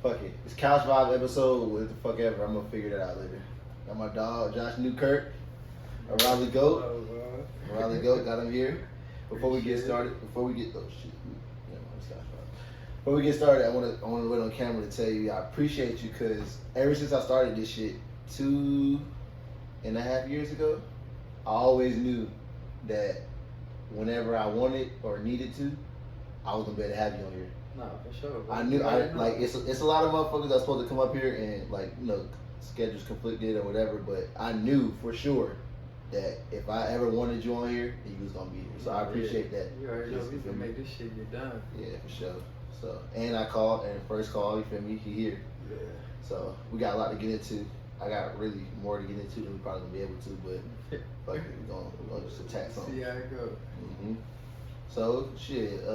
Fuck it. It's Couch Vibe episode with the fuck ever. I'm gonna figure that out later. Got my dog, Josh Newkirk. A Raleigh Goat. Raleigh Goat got him here. Before we get started, before we get started, I want to wait on camera to tell you I appreciate you because ever since I started this shit 2.5 years ago, I always knew that whenever I wanted or needed to, I was gonna be able to have you on here. Nah, for sure. Bro. I knew like it's a lot of motherfuckers that's supposed to come up here and like schedules conflicted or whatever, but I knew for sure that if I ever wanted you on here, you was gonna be here. So I appreciate that. You already know we can make this shit get done. Yeah, for sure. So and I called and first call, you feel me? He here. Yeah. So we got a lot to get into. I got really more to get into than we probably gonna be able to, but fuck it, we're gonna just attack something. See how it go. Mm-hmm. So shit,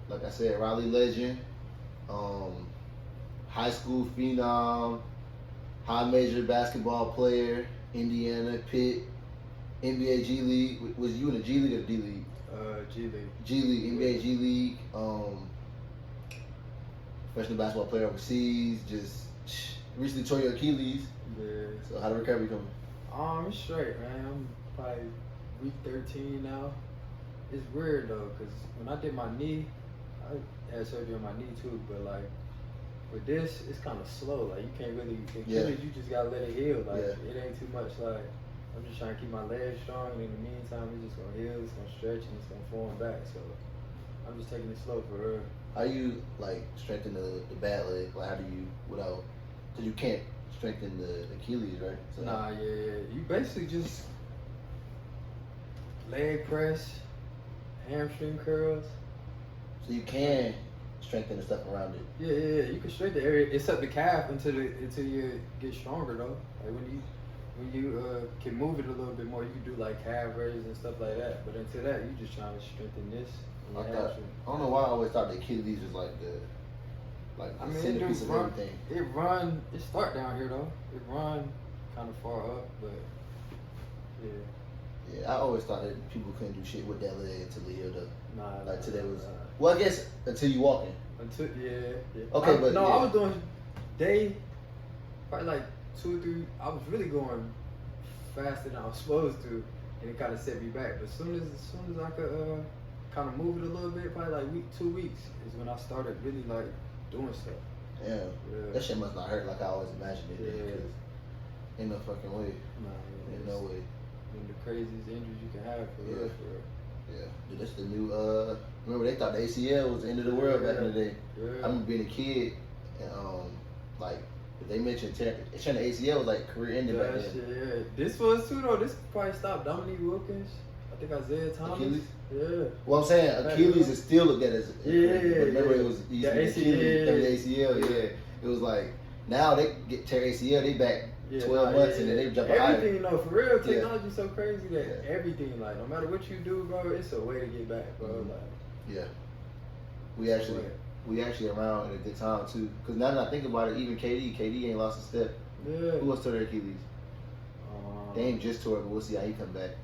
like I said, Raleigh legend, high school phenom, high major basketball player, Indiana, Pitt, NBA G League. Was you in the G League or D League? G League. G League, NBA G League. Professional basketball player overseas. Just recently tore your Achilles. Yeah. So how the recovery coming? I'm straight, man. I'm probably week 13 now. It's weird though, cause when I did my knee, I had surgery on my knee too. But like with this, it's kind of slow. Like you can't really, Achilles, you just gotta let it heal. Like it ain't too much. Like I'm just trying to keep my legs strong, and in the meantime, it's just gonna heal, it's gonna stretch, and it's gonna form back. So I'm just taking it slow for real. How you like strengthen the bad leg? Like how do you without? Cause you can't strengthen the Achilles, right? So nah, yeah. You basically just leg press, hamstring curls. So you can strengthen the stuff around it. Yeah. You can strengthen the area except the calf until you get stronger though. Like when you can move it a little bit more, you can do like calf raises and stuff like that. But until that, you just trying to strengthen this. I don't know why I always thought the Achilles was like the centerpiece of everything. It start down here though. It run kind of far up, but yeah. Yeah, I always thought that people couldn't do shit with that leg until they healed up. Nah, today was. Well, I guess until you walking. Yeah. Okay, I was doing probably like 2 or 3. I was really going faster than I was supposed to, and it kind of set me back. But as soon as I could kind of move it a little bit, probably like 2 weeks is when I started really like doing stuff. Yeah. That shit must not hurt like I always imagined it. Yeah. Ain't no fucking way. Nah, ain't no way. One of the craziest injuries you can have for real. Yeah. Dude, that's the new remember they thought the ACL was the end of the world back in the day. Yeah. I remember being a kid and like if they mentioned tearing the ACL was like career ending back then. Yeah. This was too though. This probably stopped Dominique Wilkins. I think Isaiah Thomas. Achilles? Yeah. Well, I'm saying Achilles is still looked at as but remember it was the ACL. Yeah. It was like now they tear ACL, they back 12 months and then they jump higher. Everything, you know, for real, technology is so crazy that everything, like, no matter what you do, bro, it's a way to get back, bro. Mm-hmm. Like, yeah. We actually around at a good time too. Cause now that I think about it, even KD ain't lost a step. Yeah. Who else tore their Achilles? They ain't just tore it, but we'll see how he come back.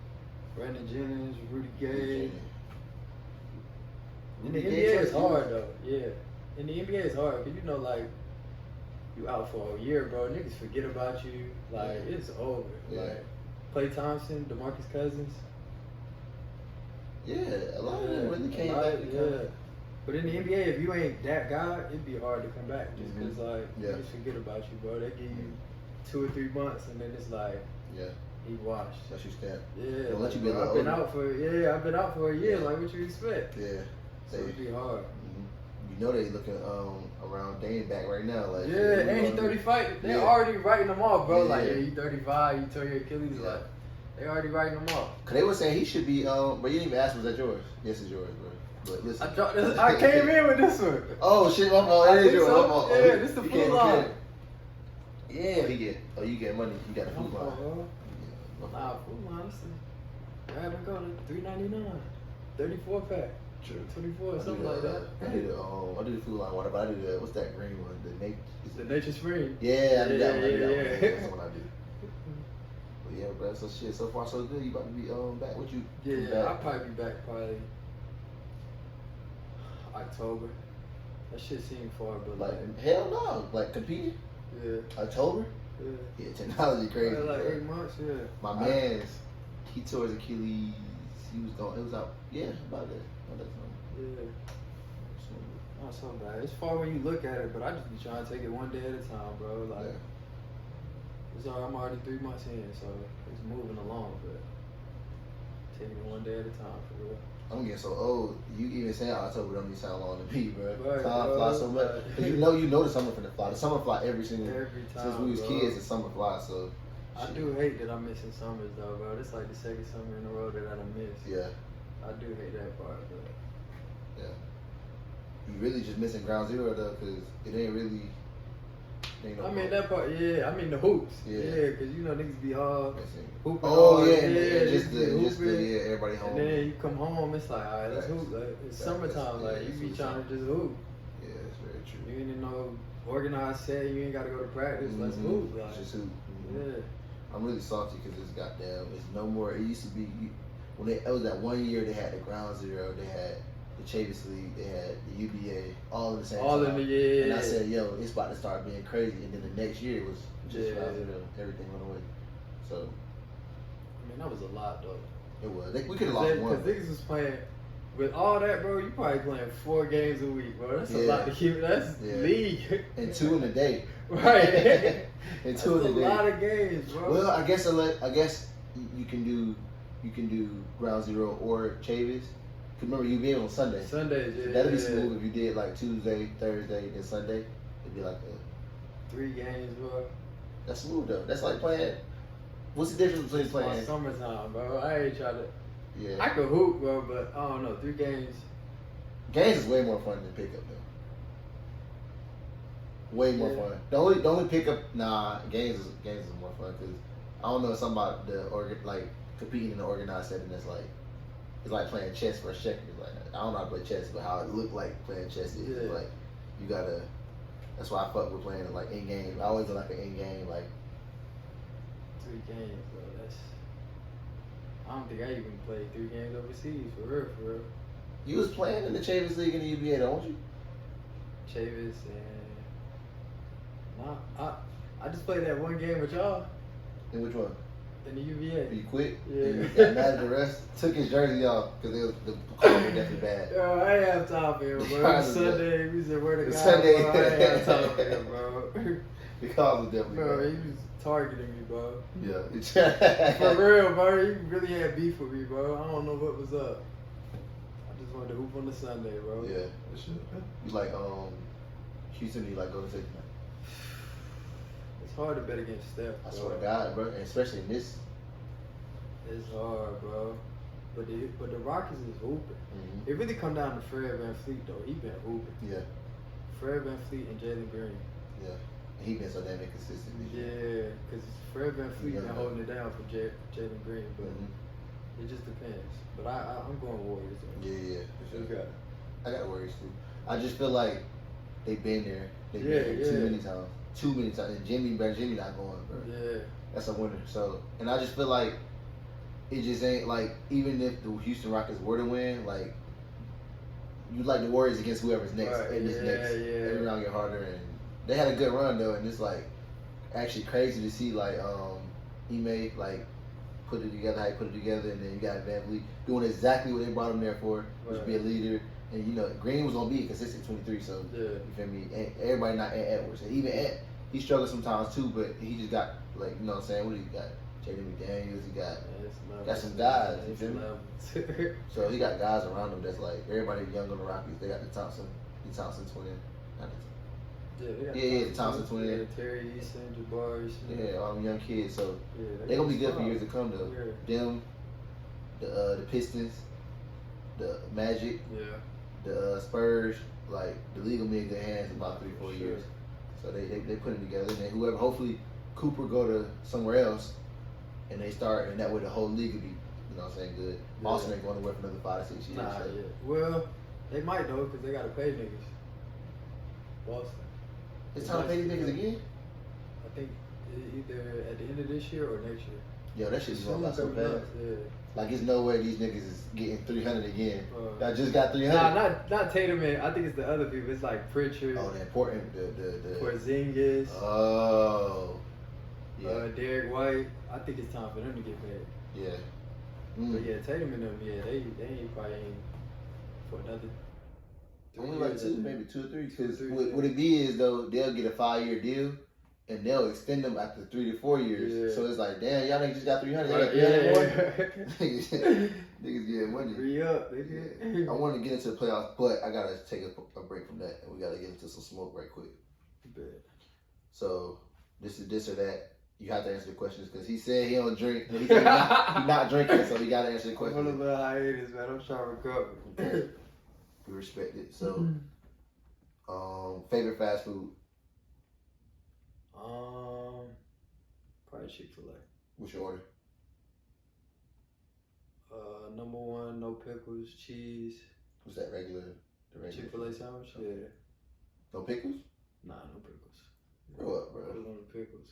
Brandon Jennings, Rudy Gay. In the Rudy NBA, Gay it's hard though. Yeah. In the NBA, it's hard because you know, like, you out for a year, bro. Niggas forget about you. Like, it's over. Yeah. Like, Klay Thompson, DeMarcus Cousins. Yeah, a lot of them really came back. But in the NBA, if you ain't that guy, it'd be hard to come back. Just because, like, niggas forget about you, bro. They give you 2 or 3 months, and then it's like, he washed. That's your step. Yeah. Don't let you be I've been out for a year. Like, what you expect? Yeah. So it'd be hard. You know they looking around Dame back right now. Like and he 35. They already writing them off, bro. Like, you 35, you tore your Achilles. Like, they already writing them off. Cause they were saying he should be. But you didn't even ask, was that yours? Yes, it's yours, bro. But listen, I came in with this one. Oh shit, my fault. It is yours. Yeah, this the food line. Yeah, you get money. You got the food line. Nah, food line. Grab and go to $3.99, 34 pack. True. 24, something like that. I do the food line water, but I do the what's that green one? The Nature Spring. Yeah, I do that one. Yeah. That's what I do. But yeah, bro. So shit, so far so good. You about to be back? What you? Yeah, I'll probably be back. October. That shit seemed far, but Like hell no. Like competing? yeah. October? Yeah. Yeah, technology crazy. Like bro. 8 months, yeah. My man's, he tore his Achilles. He was going. It was out. Yeah, about that. About that time. Yeah. Not so bad. It's far when you look at it, but I just be trying to take it one day at a time, bro. Like, it's all, I'm already 3 months in, so it's moving along, but taking it one day at a time, for real. I'm getting so old. You even saying October don't even sound long to me, bro. Right, Time bro. flies so much. Cause you know the summer finna fly. The summer fly every Every time, since we was bro. kids. The summer fly. So I do hate that I'm missing summers, though, bro. It's like the second summer in a row that I done missed. yeah, I do hate that part, but yeah. You really just missing ground zero though, cause it ain't really. Ain't no I mean that part, yeah. I mean the hoops, Yeah. cause you know niggas be all hooping. Oh all, yeah, and just the hooping. yeah, everybody home. And then you come home, it's like, all right, let's Facts. hoop. Like, it's Facts. summertime, Yeah, like you it's be trying to summertime. just hoop. Yeah, that's very true. You ain't in no organized set. You ain't got to go to practice. Let's Mhm. hoop. Like, Just hoop. yeah. I'm really salty because it's goddamn. It's no more. It used to be when it was that 1 year they had the ground zero, they had the Chavis League, they had the UBA, all in the same All time. in the yeah. And I said, yo, it's about to start being crazy. And then the next year was just Yeah. ground zero. Everything went away. So I mean that was a lot though. it was. We could have lost one. Because niggas was playing. With all that, bro, you probably playing 4 games a week, bro. That's a Yeah. lot to keep. That's Yeah. league. And 2 in a day. Right. And That's 2 in a day. a lot of games, bro. Well, I guess you can do ground zero or Chavis. Cause remember UVA on Sunday. Sundays, yeah. That'd be yeah. smooth if you did like Tuesday, Thursday, then Sunday. It'd be like 3 games, bro. that's smooth though. That's like playing. What's the difference between It's my playing? summertime, bro. I ain't trying to. Yeah, I could hoop, bro, but I don't know. 3 games. games is way more fun than pickup though. Way more Yeah. fun. The only pickup, games is more fun because I don't know something about like competing in an organized setting that's like it's like playing chess for a second. It's like I don't know how to play chess, but how it looked like playing chess is Yeah. like you gotta. That's why I fuck with playing like in game. I always do like an in game like. 3 games, bro. That's. I don't think I even played 3 games overseas, for real, for real. You was playing in the Chavis League in the UBA, don't you? Chavis and. Nah, I just played that 1 game with y'all And which one? in the UVA. You quit? Yeah. And you got mad at the rest? Took his jersey off because the calls were definitely bad. Yo, I ain't have time for him, The bro. calls was Sunday, we said, where the The guy, Sunday. bro. I ain't have time for him, bro. The calls were definitely Bro, he bad. was targeting me, bro. Yeah. For real, bro. He really had beef with me, bro. I don't know what was up. I just wanted to hoop on the Sunday, bro. Yeah. You like Houston? You like Golden State? It's hard to bet against Steph, bro. I swear to God, bro. And especially in this. It's hard, bro. But the Rockets is hooping. Mm-hmm. It really come down to Fred VanVleet, though. He been hooping. Yeah. Fred VanVleet and Jalen Green. Yeah. He been so damn inconsistent this year. Yeah, because Fred VanVleet Yeah. been holding it down for Jalen Green, but Mm-hmm. it just depends. But I'm going Warriors, though. Yeah. For You sure. got it. I got worries too. I just feel like they've been there. They've Yeah, been there too yeah. many times. Too many times. And Jimmy not going, bro. Yeah. That's a winner. So, and I just feel like it just ain't like even if the Houston Rockets were to win, like you like the Warriors against whoever's next. Right, And this yeah, next, yeah. every round get harder. And they had a good run though, and it's like actually crazy to see like Ime like put it together, how he put it together, and then you got VanVleet doing exactly what they brought him there for, which be a leader. And you know, Green was gonna be a consistent 23, so Yeah. you feel me? And everybody not Ant Edwards. And even Ant, he struggles sometimes too, but he just got like, you know what I'm saying? What do you got? Jaden McDaniels, he got got some guys, you feel me? So he got guys around him that's like everybody young on the Rockies. They got the Thompson twin. Not the Yeah, the Thompson twin. Yeah, Terry Eason, Jabari Smith. Yeah, all them young kids. So Yeah, they gonna be good for strong. years to come though. Yeah. Them, the Pistons, the Magic, Yeah. the Spurs, like the league will be in good hands in about 3-4 Sure. years. So they put it together, and then whoever, hopefully Cooper go to somewhere else, and they start, and that way the whole league will be, you know what I'm saying, good. Yeah. Boston ain't going to work for another 5 to 6 years. Nah, so. yeah. Well, they might though, because they gotta pay niggas. Boston. It's time to pay these niggas again? I think either at the end of this year or next year. Yo, that shit's going by so Soon fast. coming up, yeah. Like, there's no way these niggas is getting 300 again. I just got 300. Nah, not Tatum, man. I think it's the other people. It's like Pritchard. Oh, the important, the Porzingis. Oh. Yeah. Derek White. I think it's time for them to get paid. Yeah. But yeah, Tatum and them, yeah, they ain't probably ain't for another. Only like two, maybe 2 or 3. Because yeah. what it be is, though, they'll get a 5-year deal. And they'll extend them after 3 to 4 years. Yeah. So it's like, damn, y'all niggas just got 300. Right, Niggas getting money. Free up, nigga. Yeah. I want to get into the playoffs, but I gotta take a break from that, and we gotta get into some smoke right quick. So this is this or that. You have to answer the questions because he said he don't drink, but he's not drinking, so he gotta answer the questions. I'm on a little hiatus, man. I'm trying to recover. Okay. We respect it. So, favorite fast food. Probably Chick-fil-A. What's your order? Number 1, no pickles, cheese. What's that regular? The regular Chick-fil-A sandwich? Yeah. No pickles? Nah, no pickles. Grow up, bro. Put on the pickles.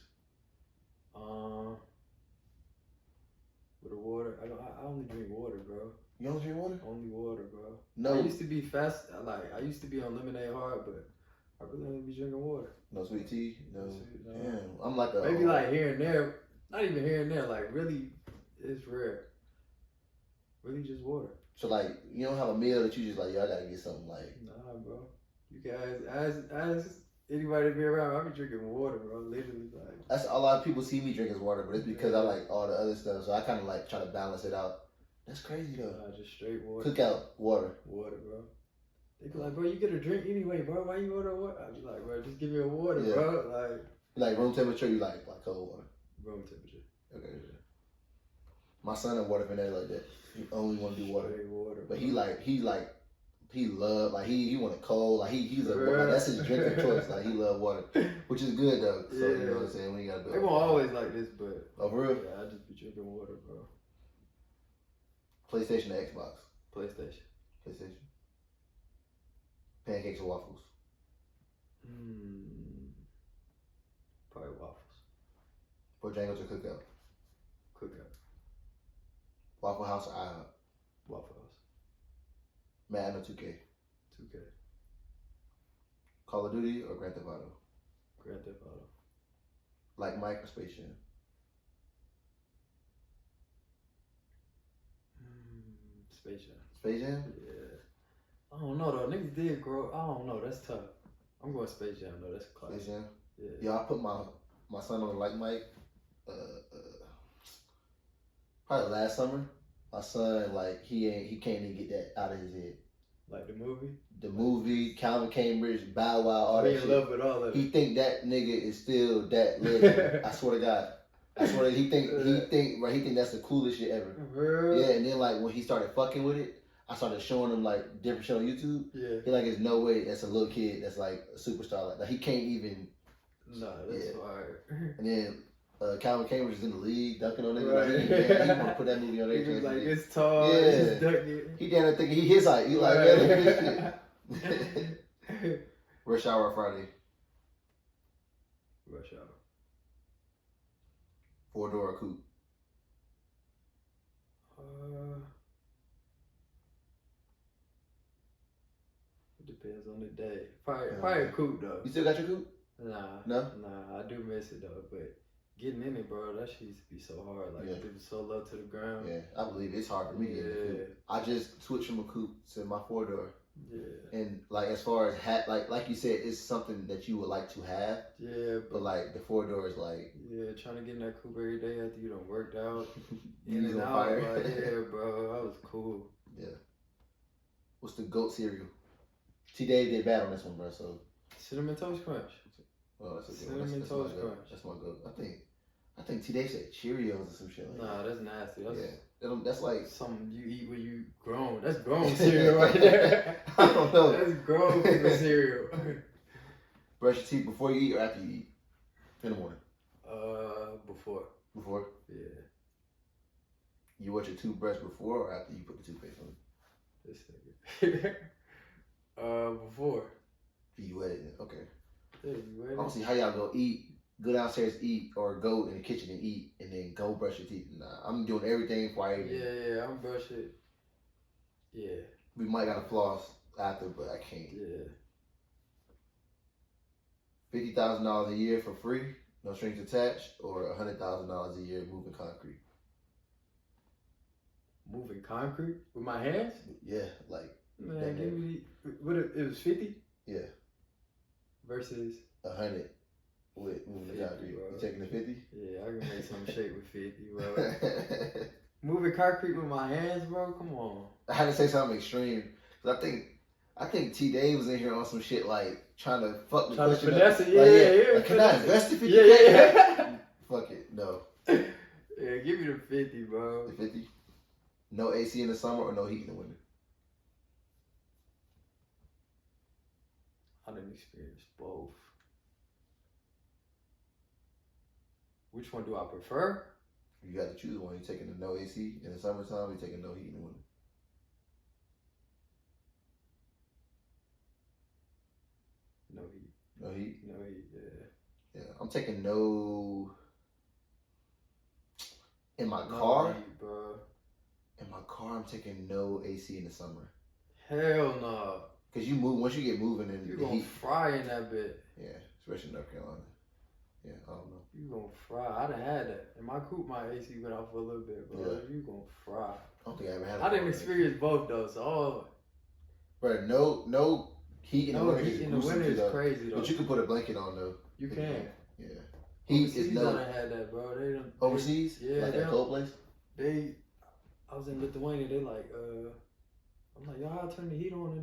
With the water, I only drink water, bro. You don't drink water? Only water, bro. No. I used to be fast. I used to be on lemonade hard, but I really only be drinking water. No sweet tea? No. No. Damn. I'm like a... Maybe like here and there. Not even here and there. Like really, it's rare. Really just water. So like, you don't have a meal that you just like, yo, I gotta get something like... Nah, bro. You can ask anybody to be around. I be drinking water, bro. Literally, like. That's a lot of people see me drinking water, but it's because I like all the other stuff. So I kind of like try to balance it out. That's crazy though. Nah, just straight water. Cookout water. Water, bro. They be like, bro, you get a drink anyway, bro. Why you order water? I be like, bro, just give me a water, bro. Like room temperature, you like cold water. Room temperature. Okay. Yeah. My son and water fanatic like that. He only want to do water. Water. But he love like he want it cold. Like he's like that's his drinking choice. Like he love water, which is good though. So you know what I'm saying. We gotta do. It won't always like this, but oh for real. Yeah, I just be drinking water, bro. PlayStation or Xbox? PlayStation. Pancakes or waffles? Probably waffles. Bojangles or Cookout? Cookout. Waffle House or IHOP? Waffle House. Madden or 2K? 2K. Call of Duty or Grand Theft Auto? Grand Theft Auto. Like Mike or Space Jam? Space Jam. Space Jam? Yeah. I don't know though. Niggas did grow. I don't know. That's tough. I'm going Space Jam though. That's classic. Space Jam? Yeah. Yeah, I put my son on Like Mike. Probably last summer. My son, like, he can't even get that out of his head. Like the movie? The movie, Calvin Cambridge, Bow Wow, all that shit. in love with all of it. He think that nigga is still that legend. I swear to God. I swear he think that's the coolest shit ever. Really? Yeah, and then like when he started fucking with it, I started showing him like different shit on YouTube. Yeah. He like, there's no way that's a little kid that's like a superstar like that. He can't even. No, that's hard. And then Calvin Cambridge is in the league, dunking on niggas. Right. Like, he want to put that movie on He everything. was like, it's tall, it's dunking. He down there thinking he his height. He like, man, look at this shit. Rush Hour Friday. Rush Hour. 4-door or coupe? It depends on the day. Probably a coupe though. You still got your coupe? Nah, I do miss it though. But getting in it, bro, that shit used to be so hard. Like it was so low to the ground. Yeah, I believe it's hard for me to get in the coupe. I just switched from a coupe to my 4-door. Yeah. And like as far as like you said, it's something that you would like to have. Yeah. But like the 4-door is like. Yeah, trying to get in that coupe every day after you done worked out. You in and on out. fire. Like, yeah, bro, that was cool. Yeah. What's the GOAT cereal? T-Dave did bad on this one, bro. So. Cinnamon Toast Crunch. Oh, that's a good Cinnamon one. Toast Crunch. That's my GOAT. I think T-Dave said Cheerios or some shit like that. Nah, that's nasty. That's like something you eat when you grown. That's grown cereal right there. I don't know. That's grown people cereal. Brush your teeth before you eat or after you eat? In the morning. Before. Before? Yeah. You wash your toothbrush before or after you put the toothpaste on? This nigga. Before. You wet it? Okay. Yeah, you wet I it? don't see how y'all go eat go downstairs, eat, or go in the kitchen and eat, and then go brush your teeth. Nah, I'm doing everything before I eat. Yeah, I'm brushing. Yeah. We might gotta floss after, but I can't. Yeah. $50,000 a year for free, no strings attached, or $100,000 a year moving concrete. Moving concrete with my hands? Yeah, like. Man, give me what? It was 50. Yeah. Versus 100 with moving the concrete. You taking the 50? Yeah, I can make some shape with 50, bro. Moving concrete with my hands, bro. Come on. I had to say something extreme, cause I think T Dave was in here on some shit like trying to fuck the question up. Finesse it, Like, can I invest in 50? Yeah. Fuck it, no. Yeah, give me the 50, bro. The 50. No AC in the summer or no heat in the winter. I didn't experience both. Which one do I prefer? You got to choose one. You're taking the no AC in the summertime. You're taking no heat in the winter. No heat. No heat. No heat. Yeah. Yeah, I'm taking no. In my No car. heat, bro. In my car, I'm taking no AC in the summer. Hell no. Cause you move once you get moving in you the gonna heat. fry in that bit. Yeah, especially in North Carolina. Yeah, I don't know. You gonna fry. I done had that. In my coupe, my AC went off for a little bit, bro. Yeah. You gonna fry. I don't think I ever had. I didn't experience both though, so Bro, no heat in the winter. Heat in the winter is crazy though. But you can put a blanket on though. You can. Yeah. Heat Overseas, is no. I done had that, bro. They done. Overseas? Yeah. Like that cold place? I was in Lithuania. They like, I'm like, y'all turn the heat on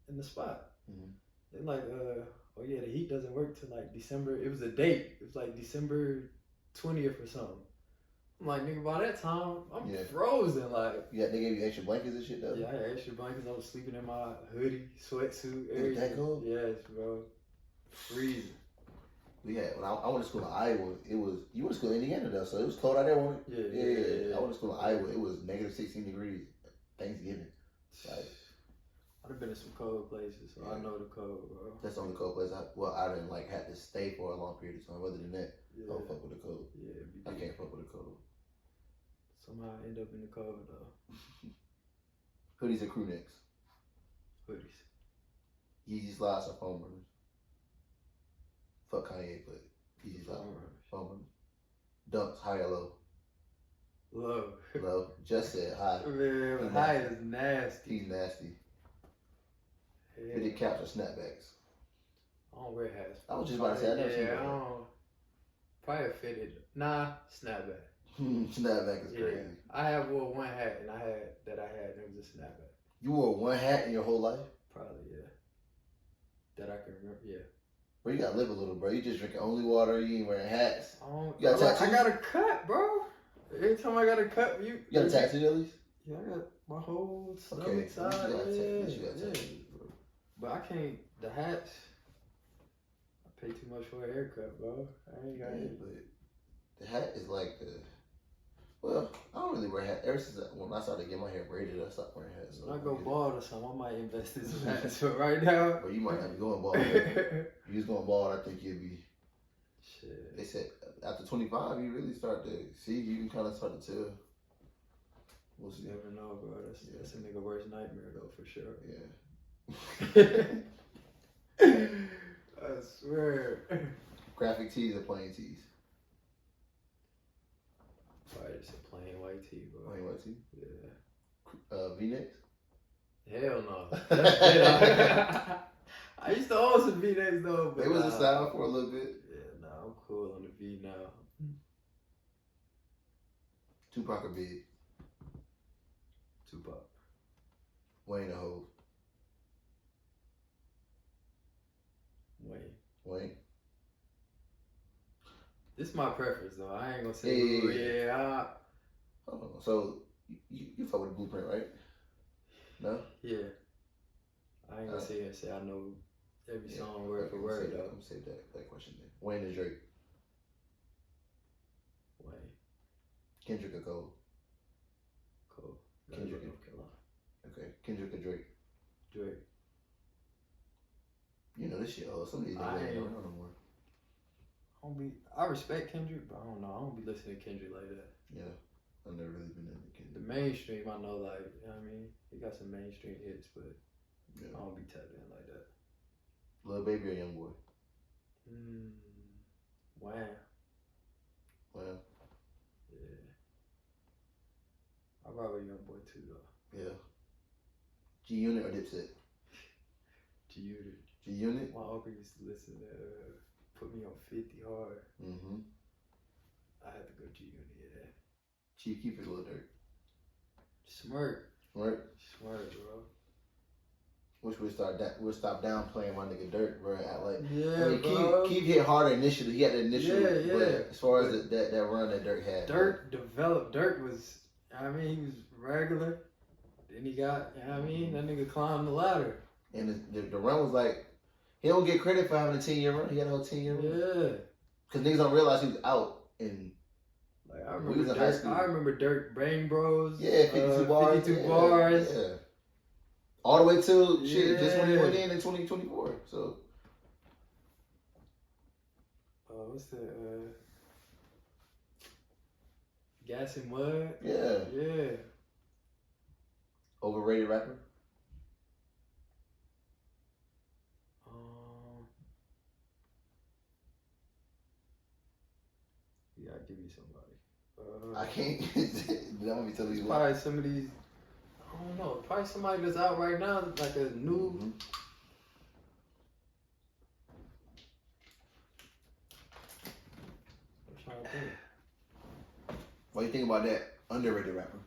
in the spot. Mm-hmm. They like, oh yeah, the heat doesn't work till like December. It was a date. It was like December 20th or something. I'm like, nigga, by that time, I'm frozen. Like, yeah, they gave you extra blankets and shit though. Yeah, I had extra blankets. I was sleeping in my hoodie, sweatsuit, everything. Was that cold? Yes, bro. Freezing. We had when I went to school in Iowa. It was you went to school in Indiana though, so it was cold out there, wasn't it? Yeah. I went to school in Iowa. It was negative 16 degrees. Thanksgiving. Like, I've been in some cold places, so I know the cold, bro. That's the only cold place I didn't like had to stay for a long period of time. Other than that, I don't fuck with the cold. Yeah, I can't fuck with the cold. Somehow I end up in the cold though. Hoodies or crew necks? Hoodies. Yeezy slides or foam runners? Fuck Kanye, but Yeezy slides. Foam runners. Dunks, high or low? Low. Low. Just said high. Man, high is nasty. He's nasty. Yeah. Fitted caps or snapbacks? I don't wear hats. I was just about to say, I never seen that. I don't. Probably a fitted. Nah, snapback. Snapback is crazy. I wore one hat and I had, and it was a snapback. You wore one hat in your whole life? Probably, yeah. That I can remember, yeah. Bro, you gotta live a little, bro. You just drinking only water, you ain't wearing hats. You got tattoos? I got a cut, bro. Every time I got a cut, you got a tattoo at least? Yeah, I got my whole stomach side. Yeah. But I can't, the hats, I pay too much for a haircut, bro. I ain't got it. But the hat is like well, I don't really wear hats. Ever since when I started getting my hair braided, I stopped wearing hats. So when I go bald or something, I might invest in some hats. But right now, well, you might not be going bald. If you was going bald, I think you'd be. Shit. They said after 25, you really start to see. You can kind of start to tell. We'll see. You never know, bro. That's a nigga worst nightmare though, for sure. Yeah. I swear. Graphic tees or plain tees? Probably just a plain white tee, bro. Plain white tee? Yeah. V-necks? Hell no. I used to own some V-necks though, but it was a style for a little bit. Yeah, nah, I'm cool on the V now. Tupac or Big? Tupac. Wayne or Hov? Wayne. This is my preference though. I ain't gonna say Hold on. So you fuck with the Blueprint, right? No? Yeah. I ain't gonna sit here and say I know every song word for word though. I'm gonna save that question then. Wayne or Drake? Wayne. Kendrick or Cole? Cole. Kendrick. North Carolina. Okay. Kendrick or Drake? Drake. You know this shit. Oh, some of these niggas ain't around no more. I don't I respect Kendrick, but I don't know. I don't be listening to Kendrick like that. Yeah, I've never really been into Kendrick. The mainstream, I know, like, you know what I mean? He got some mainstream hits, but yeah. I don't be tapped in like that. Lil Baby or Young Boy? Wow. Well. Yeah. I rock with Young Boy too, though. Yeah. G Unit or Dipset? G Unit. G Unit? My uncle used to listen to Put Me on 50 Hard. Mm-hmm. I had to go G Unit, yeah. Chief Keef or Lil Durk? Smirk. Smirk, bro. Wish we'd stop downplaying my nigga Durk, bro. Yeah, I mean, bro. Keith hit harder initially. He had the initial, Yeah. but as far as that run that Durk had, Durk developed. Durk was, I mean, he was regular. Then he got, you know what I mean? That nigga climbed the ladder. And the run was like, he don't get credit for having a 10-year run. He had a whole 10-year run. Yeah. Because niggas don't realize he was out. And like, I remember Durk Bang Bros. Yeah, 52 bars. 52 bars. Yeah. All the way to shit, just when he went in 2024. So. What's the Gas and Mud? Yeah. Yeah. Overrated rapper? You gotta give me somebody. I can't. I'm gonna be telling you. Probably some of these. I don't know. Probably somebody that's out right now, like a new. Mm-hmm. I'm trying to think. What do you think about that underrated rapper?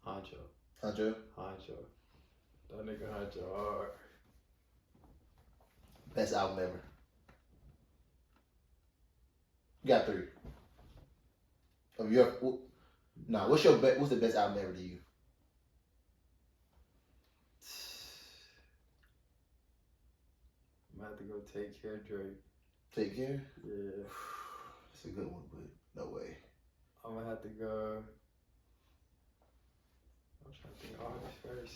Honcho. Honcho? Honcho. That nigga Honcho hard. Best album ever. You got 3. Of your, what's the best album ever to you? I'm gonna have to go Take Care, Drake. Take Care? Yeah. It's a good one, but no way. I'm gonna have to go. I'm trying to think artist first.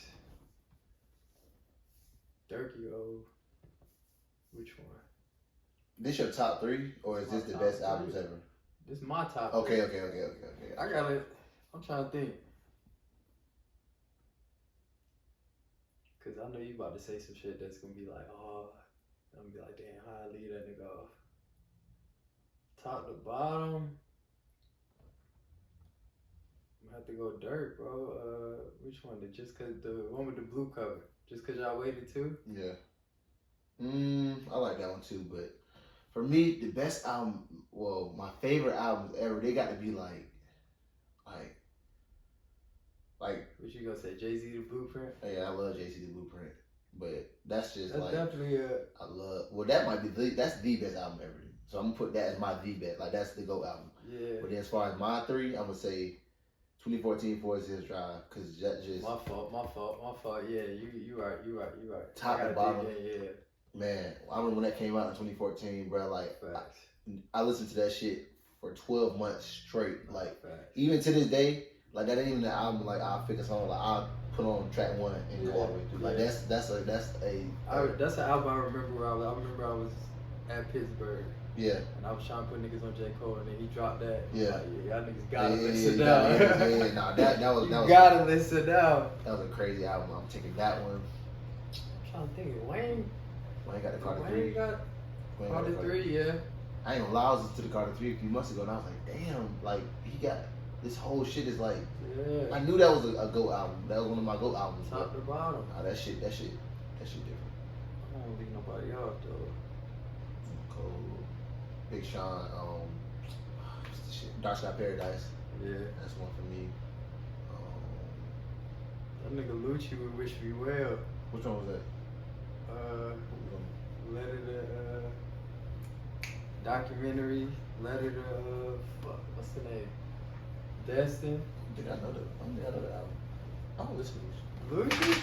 Durky O. Which one? This your top 3, or is this the best albums ever? This is my top. Okay. I got it. I'm trying to think. Cause I know you about to say some shit that's gonna be like, oh, I'm gonna be like, damn, how I leave that nigga off. Top to bottom. I'm gonna have to go Dirt, bro. Which one? Just cause the one with the blue cover. Just cause y'all waited too? Yeah. I like that one too, but for me, the best album, well, my favorite albums ever, they got to be like. What you gonna say, Jay-Z The Blueprint? Yeah, I love Jay-Z The Blueprint, but that's definitely I love. Well, that might be that's the best album ever. So I'm gonna put that as my the best. Like that's the GOAT album. Yeah. But then as far as my 3, I'm gonna say 2014 Forest Hills Drive, because that just. My fault. Yeah, you right. Top to bottom. Yeah. Man, I remember when that came out in 2014, bro. Like, Facts. I listened to that shit for 12 months straight. Like, Facts. even to this day, like that ain't even the album. Like, I'll pick a song. Like, I'll put on track 1 and go all the way through. Like, that's an album I remember. I remember I was at Pittsburgh. Yeah. And I was trying to put niggas on J. Cole, and then he dropped that. Yeah. Like, y'all niggas gotta listen down. Nah, that was. You gotta listen down. That was a crazy album. I'm taking that one. I'm trying to think. Wayne got the Carter 3. Wayne got Carter 3, yeah. I ain't gonna lie, I was listening to the Carter 3 a few months ago, and I was like, damn, like, he got, this whole shit is like, yeah. I knew that was a GOAT album. That was one of my GOAT albums. Top to bottom. Nah, that shit different. I don't leave nobody off, though. Cold. Big Sean, what's the shit? Dark Sky Paradise. Yeah. That's one for me. That nigga Lucci would wish me well. Which one was that? Letter to documentary. Letter to what's the name? Destin. I think I know the album. I don't listen to Lucci.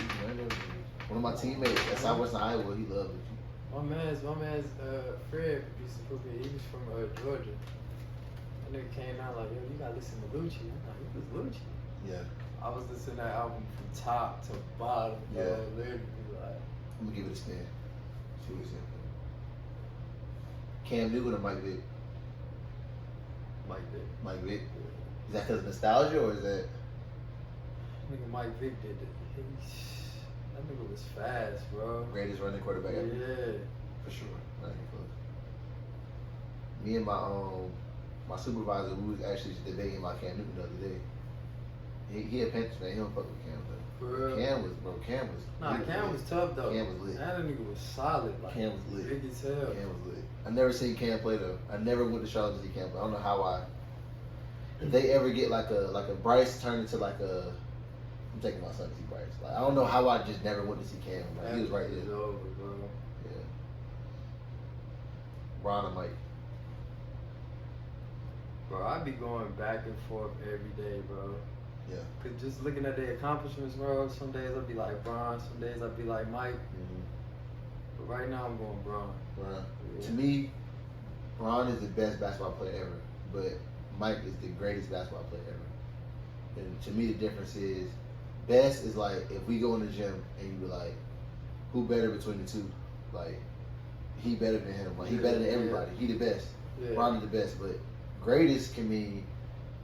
One of my teammates at Southwestern Iowa, he loved Lucci. My man's Fred used to put me. He was from Georgia. That nigga came out like, yo, you gotta listen to Lucci. I'm like, who was Lucci? Yeah. I was listening to that album from top to bottom. Yeah. Literally, like. I'm gonna give it a spin. See what it's in. Cam Newton or Mike Vick? Mike Vick. Mike Vick. Is that because of nostalgia or is that? Nigga Mike Vick did it. That nigga was fast, bro. Greatest running quarterback ever. Yeah. For sure. Not even close. Me and my supervisor, we was actually debating about Cam Newton the other day. He a Panthers fan. He don't fuck with Cam though. For real. Cam was. Nah, Cam was tough though. Cam was lit. That nigga was solid. Like, Cam was lit. Big as hell. Cam was lit. I never seen Cam play though. I never went to Charlotte to see Cam play. I don't know how if they ever get like a Bryce turned into like a. I'm taking my son to see Bryce. Like I don't know how I just never went to see Cam. Like he was right there. Over, bro. Yeah. Ron and Mike. Bro, I be going back and forth every day, bro. Yeah. Cause just looking at their accomplishments, bro. Some days I'll be like Bron, some days I'll be like Mike. Mm-hmm. But right now I'm going Bron. Bron. Yeah. To me, Bron is the best basketball player ever, but Mike is the greatest basketball player ever. And to me, the difference is best is like if we go in the gym and you be like, who better between the two? Like he better than him. Like he better than everybody. He the best. Yeah. Bron is the best, but greatest can mean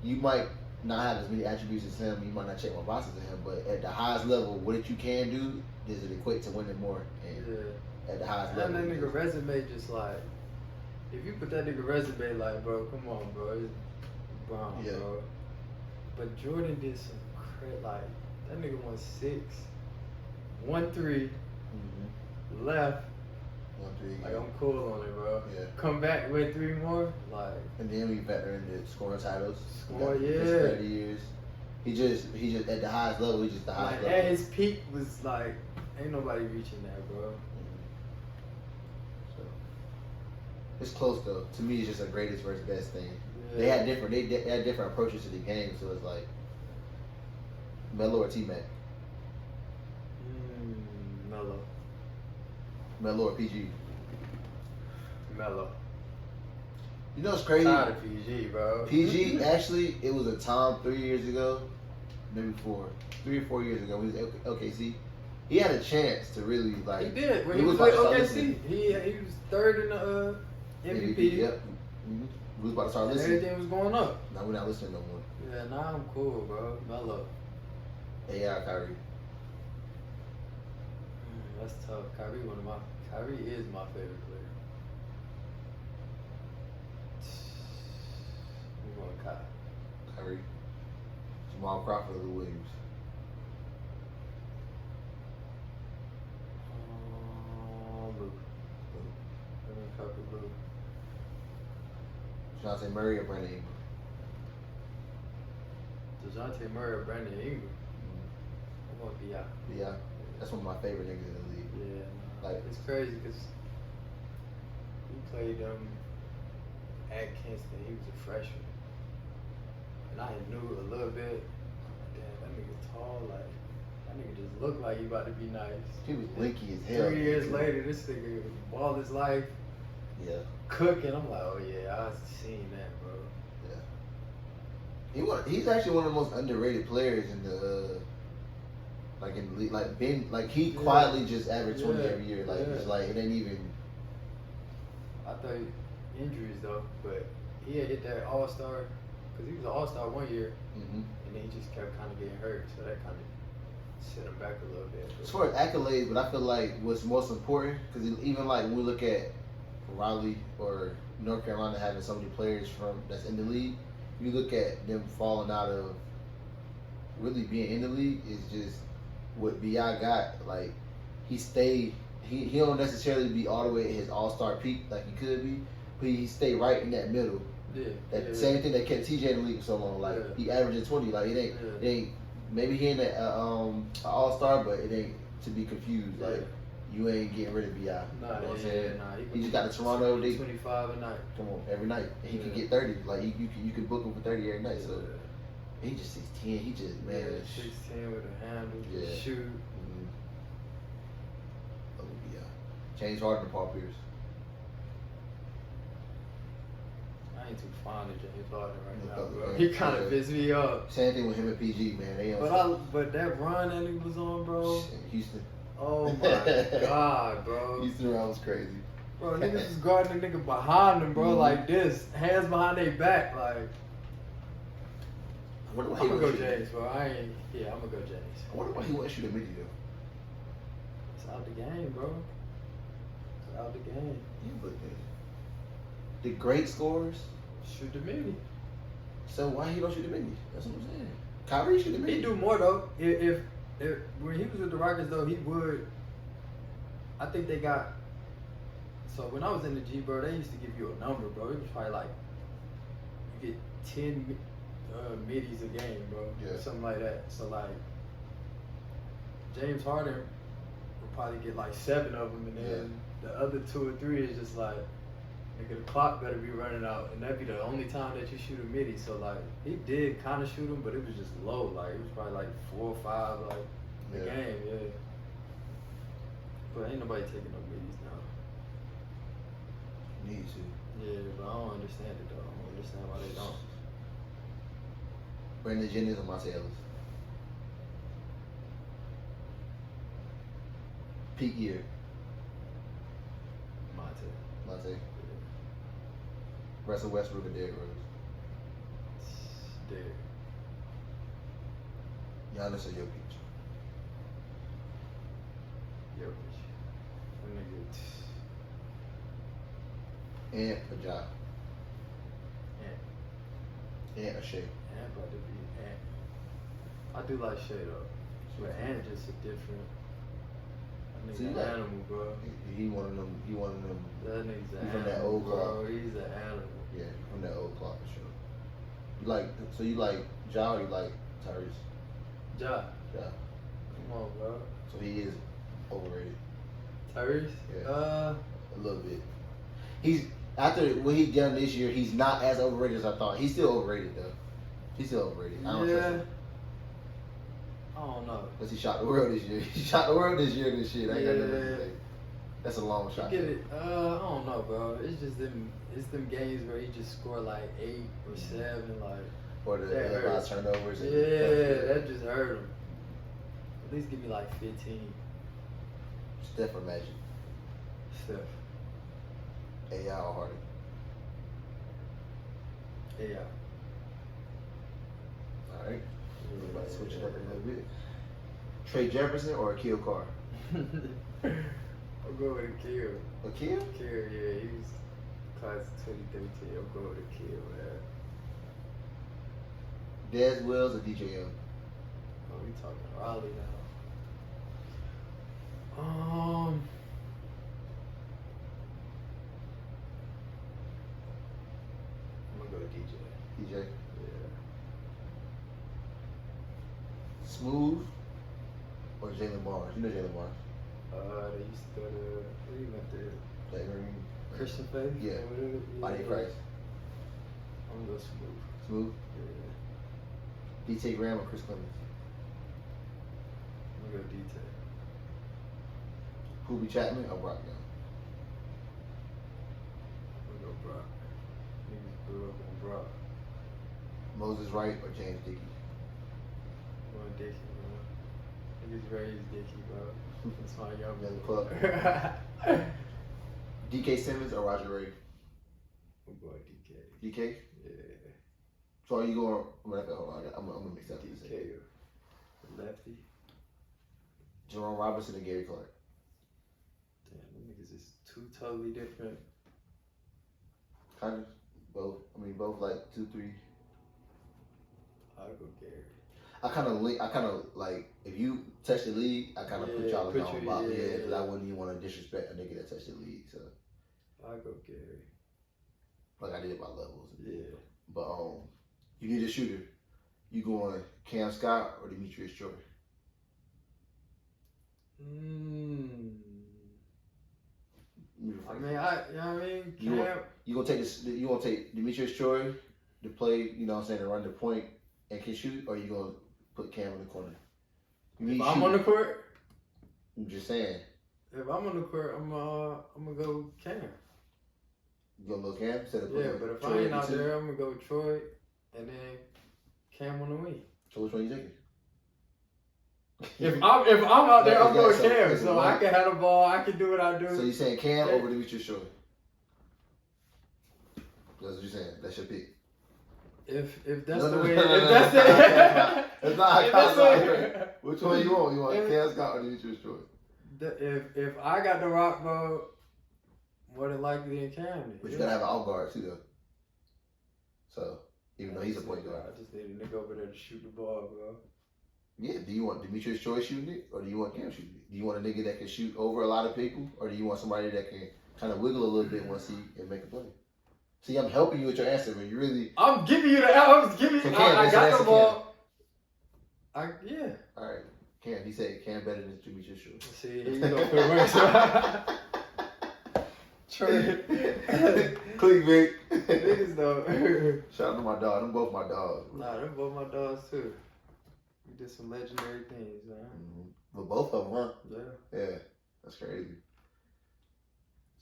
you might not have as many attributes as him. You might not check more boxes than him, but at the highest level, what you can do does it equate to winning more. And at the highest level, that nigga resume just like, if you put that nigga resume like, bro, come on, bro, it's Bron, Yeah. bro. But Jordan did some like that nigga won 6, 1 3, left. 1-3. Like I'm cool on it, bro. Yeah. Come back with 3 more, like. And then we factor in the scoring titles. Score, His yeah. 30 years. He just at the highest level. He's just the highest Like level. at his peak was like, ain't nobody reaching that, bro. So it's close though. To me, it's just a greatest versus best thing. Yeah. They had different approaches to the game. So it's like Melo or T Mac, Melo. Melo or PG. Melo. You know what's crazy? Tired of PG, bro. PG actually, it was a time 3 years ago, maybe 3 or 4 years ago. When he was at OKC. He had a chance to really like. He did when he he was played about to start OKC. He was third in the MVP. Yep. Mm-hmm. We was about to start And listening. everything was going up. Now we're not listening no more. Yeah, now I'm cool, bro. Melo. AI Kyrie. That's tough. Kyrie is my favorite player. I'm going Kyrie. Kyrie. Jamal Crawford or Lou Williams. Lou. I'm going to fuck with Lou. Dejounte Murray or Brandon Ingram. DeJounte Murray or Brandon Ingram. I'm going to be out. Yeah. That's one of my favorite niggas in the league. Yeah. Like It's crazy because he played at Kinston. He was a freshman. And I knew a little bit. Damn, that nigga tall. Like, that nigga just looked like he about to be nice. he was linky as hell. 3 years later, this nigga ball his life, Yeah. cooking. I'm like, oh yeah, I seen that, bro. Yeah. He's actually one of the most underrated players in the in the league. Like he quietly just averaged 20 every year. Like it's like it ain't even. I thought injuries though, but he had hit that All-Star because he was an All-Star 1 year, and then he just kept kind of getting hurt, so that kind of set him back a little bit. As far as accolades, but I feel like what's most important because even like when we look at Raleigh or North Carolina having so many players that's in the league, you look at them falling out of really being in the league is just what B.I. got. Like he stayed. He don't necessarily be all the way at his all-star peak like he could be, but he stayed right in that middle. Yeah. Same thing that kept TJ in the league for so long. Like he averaging 20. Like it ain't. Maybe he ain't an all-star, but it ain't to be confused. Like you ain't getting rid of B.I. Nah, you know what I'm yeah, saying? nah. He just got a Toronto. 25 a night. Come on, every night. And he could get 30. Like you could book him for 30 every night. So he just 6'10". He just 6'10" with a handle, shoot. Mm-hmm. Oh yeah. James Harden and Paul Pierce. I ain't too fond of James Harden right now, Yeah. bro. He kind of pissed me up. Same thing with him and PG, man. They But that run that he was on, bro. Houston. Oh my god, bro. Houston run was crazy. Bro, niggas is guarding the nigga behind them, bro, like this. Hands behind their back, like. I wonder why I'm he gonna go wouldn't shoot James, bro. I'm gonna go James. I wonder why he wouldn't shoot a midi though. It's out the game, bro. It's out the game. Yeah, but the great scorers Shoot the midi. So why he don't shoot the midi? That's what I'm saying. Kyrie shoot the midi. He do more though. If when he was with the Rockets though, he would. I think they got. So when I was in the G, bro, they used to give you a number, bro. It was probably like you get 10 middies a game, bro. Yeah. Something like that. So like James Harden would probably get like 7 of them, and then the other 2 or 3 is just like, nigga, the clock better be running out, and that'd be the only time that you shoot a midi. So like he did kind of shoot them, but it was just low. Like it was probably like 4 or 5 like a game, yeah. But ain't nobody taking no middies now. Need to. Yeah, but I don't understand it though. I don't understand why they don't. Brandon Jennings or Monte Ellis? Peak year. Monte. Yeah. Russell Westbrook or Derrick Rose? Derrick. Giannis or Jokic? Jokic. That nigga. Ant or Ja? Ant. Ant or Shea? Ant about to be Ant. I do like Shea though. But Ant just a different. That See, nigga like, animal, bro. He one of them. He one of them. That nigga's an He from animal, that old bro. clock. He's an animal. Yeah, from that old clock for sure. You like? So you like Ja or you like Tyrese? Ja. Ja. Come on, bro. So he is overrated. Tyrese? Yeah. Uh, A little bit. He's after what he's done this year. He's not as overrated as I thought. He's still overrated though. He's still overrated. I don't trust him. I don't know. Because he shot the world this year. He shot the world this year and this shit. I ain't got nothing to say. That's a long shot. Get it? I don't know, bro. It's just them. It's them games where he just score like 8 or 7, like. Or the that lot of turnovers. And yeah, that just hurt him. At least give me like 15. Steph or Magic? Steph. AI or Harden? Yeah. All right. We're about to switch it up a little bit. Trey Jefferson or Akil Carr? I'll go with Akil. Akil? Akil, yeah, he was class of 2013. I'll go with Akil, man. Dez Wills or DJ Young? Oh, we talking Raleigh now. I'm gonna go with DJ. DJ. Yeah. Smooth or Jalen Barnes? You know Jalen Barnes. They used to go to, where you went there? Jalen. Christian Faith? Yeah. Or whatever? Body Christ. I'm gonna go Smooth. Smooth. Yeah. DT Graham or Chris Clemens? I'm gonna go DT. Kobe Chapman or Brock Young? I'm gonna go Brock. Niggas grew up on Brock. Moses Wright or James Dickey? I'm going Dickey, bro. Niggas raised Dickey, bro. That's my young Young pup. DK Simmons or Roger Ray? I'm going DK. DK? Yeah. So are you going? Hold on, I'm gonna mix up this. DK, lefty. Jerome Robinson and Gary Clark. Damn, them niggas is 2 totally different. Kind of both. I mean, both like 2, 3. I'll go Gary. I kind of like if you touch the league, I kind of put y'all on the bottom. Yeah, because I wouldn't even want to disrespect a nigga that touched the league. So I'll go Gary. like I did by levels. Yeah. But you need a shooter. You going Cam Scott or Demetrius Joy? I mean, you know what I mean? Cam. You gonna take this? You gonna take Demetrius Joy to play? You know what I'm saying, to run the point and can shoot, or you gonna put Cam in the corner? If I'm on the court. I'm just saying. If I'm on the court, I'm gonna go Cam. You gonna go Cam instead of Yeah, but if I ain't out there, I'm gonna go Troy and then Cam on the wing. So which one you taking? If I'm out there, I'm going so Cam. it's So one- I can have the ball. I can do what I do. So you saying Cam over Demetrius Short? That's what you're saying. That's your pick. If that's No, the no, way, no, no, if no, that's no, it, It's not if how that's Kyle's the- out. Which one you want? You want Cam Scott or Demetrius Short? if I got the rock, bro, more than likely in Cam. But you gotta have an out guard too, though. So even though he's a point guard, I just need a nigga over there to shoot the ball, bro. yeah. Do you want Demetrius Short shooting it, or do you want Cam shooting it? Do you want a nigga that can shoot over a lot of people, or do you want somebody that can kind of wiggle a little bit once he and make a play? See, I'm helping you with your answer, but you really. I'm giving you the. I was giving. So I Cam, got that's the a ball. Yeah. All right, Cam. He said Cam better than Demetrius Short. See, here you go. Put worse. Clickbait. Niggas though. Shout out to my dog. Them both my dogs. Nah, them both my dogs too. You did some legendary things, man. Mm-hmm. But both of them, huh? Yeah. Yeah, that's crazy.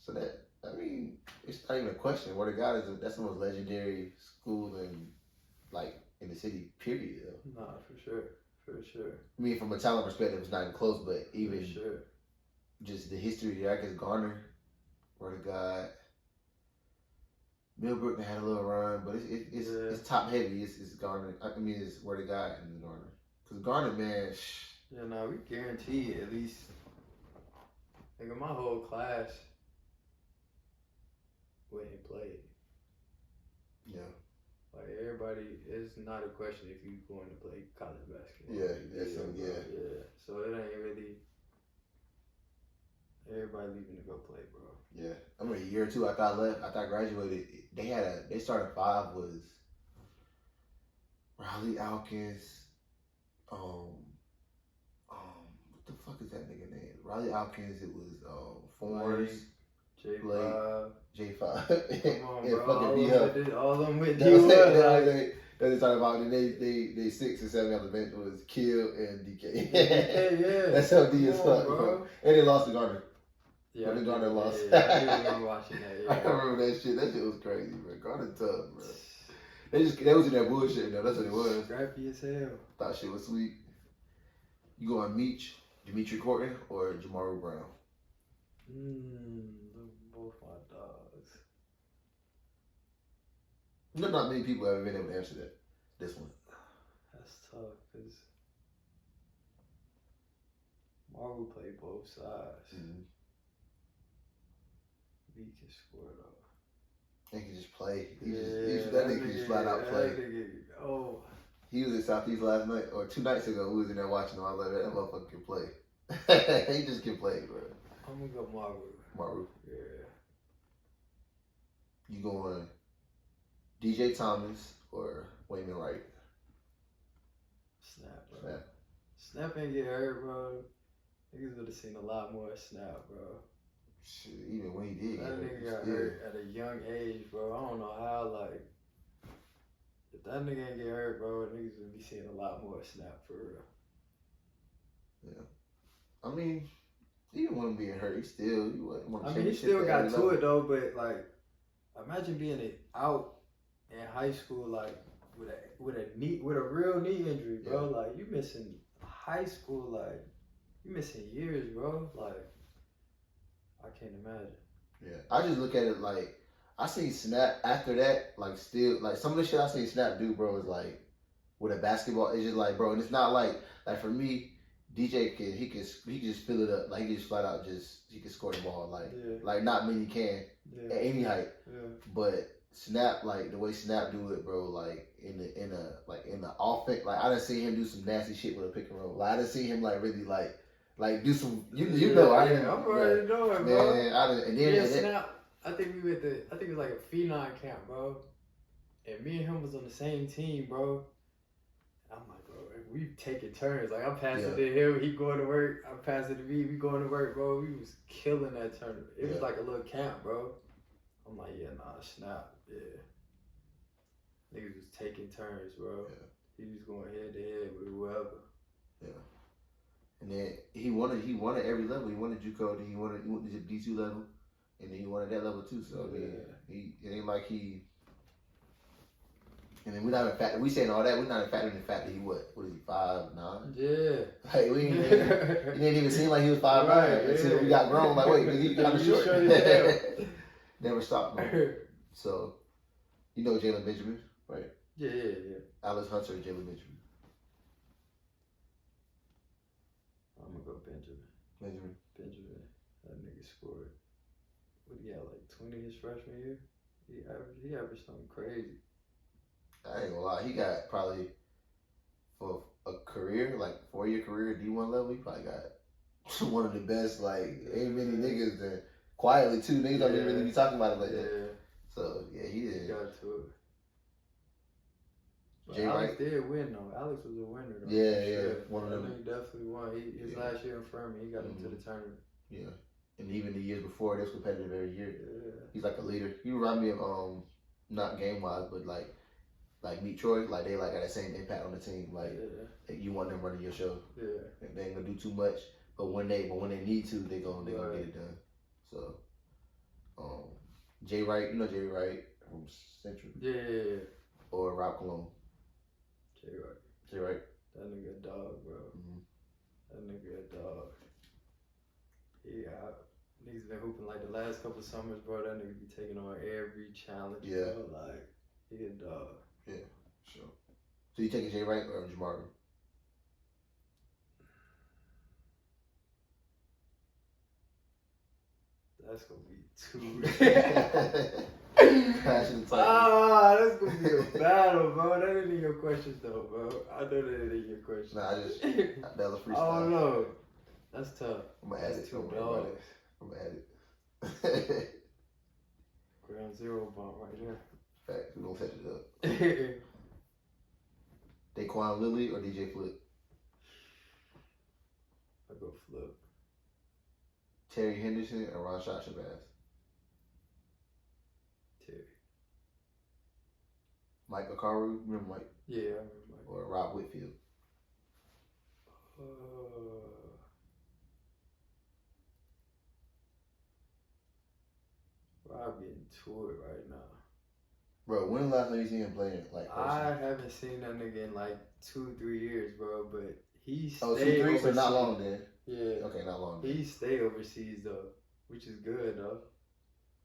So that, I mean, it's not even a question. Word of God that's the most legendary school in the city. Period. Though. Nah, for sure. I mean, from a talent perspective, it's not even close. But even For sure. just the history there, I guess Garner, Word of God. Millbrook had a little run, but it's top heavy. It's Garner. I mean, it's Word of God and Garner. Because Garner, man. Yeah, nah, we guarantee at least. Nigga, my whole class wouldn't play. Yeah. Like everybody, it's not a question if you going to play college basketball. Yeah. So it ain't really. Everybody leaving to go play, bro. Yeah, I mean, a year or two after I left, after I graduated, they started five was Riley Alkins, what the fuck is that nigga name? Riley Alkins. It was Forms, J5, J5, come on, and bro. fucking B Hub. All them with That's you. it. They talking about they 6 and 7 on the bench was Kill and DK. Yeah. That's how D as Come on, fuck, bro. bro. And they lost to Garner. Yeah, When Garner lost. Yeah, I remember watching that. I Yeah. remember that shit. That shit was crazy, bro. Garner tough, bro. They was in that bullshit though. That's what it was. Scrappy as hell. Thought shit was sweet. You going Meech, Dimitri Corton, or Jamaru Brown? Both my dogs. Not many people have been able to answer that. This one. That's tough because Marvel play both sides. Mm-hmm. B can score though. He can just play. That nigga can just flat out play. Oh. He was in Southeast last night, or 2 nights ago. We was in there watching him. I was like, that motherfucker can play. He just can play, bro. I'm gonna go Marvel. Maru. Yeah. You going DJ Thomas or Wayman Wright? Snap, bro. Snap ain't get hurt, bro. Niggas would have seen a lot more Snap, bro. Shit, even when he did. That nigga got hurt at a young age, bro. I don't know how, like, if that nigga ain't get hurt, bro, niggas would be seeing a lot more Snap for real. Yeah. I mean, even when him being hurt, he still he still got to it though, but like, imagine being out in high school, like with a real knee injury, bro. Yeah. Like you missing high school, like you missing years, bro. Like I can't imagine. Yeah, I just look at it like I seen Snap after that, like still like some of the shit I seen Snap do, bro, is like with a basketball. It's just like, bro, and it's not like for me. DJ he can just fill it up, like he just flat out he can score the ball, like not many can at any height. Yeah. But Snap, like the way Snap do it, bro, like in the offense, like I done see him do some nasty shit with a pick and roll. Like I done see him like really like do some you know I didn't. I'm already knowing, bro. Man, I didn't. And then Snap. I think we went I think it was like a Phenom camp, bro. And me and him was on the same team, bro. I'm like, bro, we taking turns. Like I'm passing to him, he going to work. I'm passing to me, we going to work, bro. We was killing that tournament. It was like a little camp, bro. I'm like, yeah, nah, Snap, yeah. Niggas was taking turns, bro. Yeah. He was going head to head with whoever. Yeah. And then he wanted every level. He wanted JUCO, then he wanted the D2 level, and then he wanted that level too. So I mean, it ain't like he And then we're not in fact we saying all that, we're not in fact in the fact that he what is he 5'9"? Yeah. Like we ain't it didn't even seem like he was 5'9" Right, until yeah. we got grown. Like wait, he kind of short. Short as hell. Never stopped. Man. So you know Jalen Benjamin, right? Yeah. Alex Hunter and Jalen Benjamin. I'm gonna go Benjamin. Benjamin. That nigga scored. What he had, like 20 his freshman year? He averaged something crazy. I ain't gonna lie, he got probably for a career, like 4-year career at D1 level, he probably got one of the best. Like ain't many niggas that quietly too. Niggas don't even really be talking about it like that. So yeah, he did. He got to it. But Jay Alex Wright did win though. Alex was a winner though. Yeah. One of them. He definitely won. His last year in Fermi, he got into the tournament. Yeah. And even the years before, they was competitive every year. Yeah. He's like a leader. He remind me of not game wise, but like Meet Troy, like they like got that same impact on the team. Like you want them running your show. Yeah. They ain't gonna do too much, but when they need to, they gonna get it done. So, Jay Wright, you know Jay Wright from Central. Yeah. Or Rob Cologne. Jay Wright. That nigga a dog, bro. That nigga a dog. Yeah. Niggas been hooping like the last couple summers, bro. That nigga be taking on every challenge. Yeah. Bro. Like, he a dog. Yeah, sure. So you taking Jay Wright or Jamar? That's gonna be too. Passionate type. That's gonna be a battle, bro. That ain't in your questions though, bro. I know that ain't in your questions. Nah, that was a freestyle. Oh no, that's tough. I'm gonna add it. Two dogs. I'm gonna add it. Ground zero bomb right there. Fact, we gonna set it up. Daquan Lilley or DJ Flip? I go Flip. Terry Henderson or Rashad Shabazz? Terry. Mike Okaru, remember Mike? Yeah, I remember Mike. Or Rob Whitfield? Rob getting to it right now. Bro, when the last time you seen him playing like personally? I haven't seen that nigga in like 2-3 years, bro. But he stayed 2-3, overseas. so not long then. Yeah. Okay, not long. He stay overseas though, which is good though.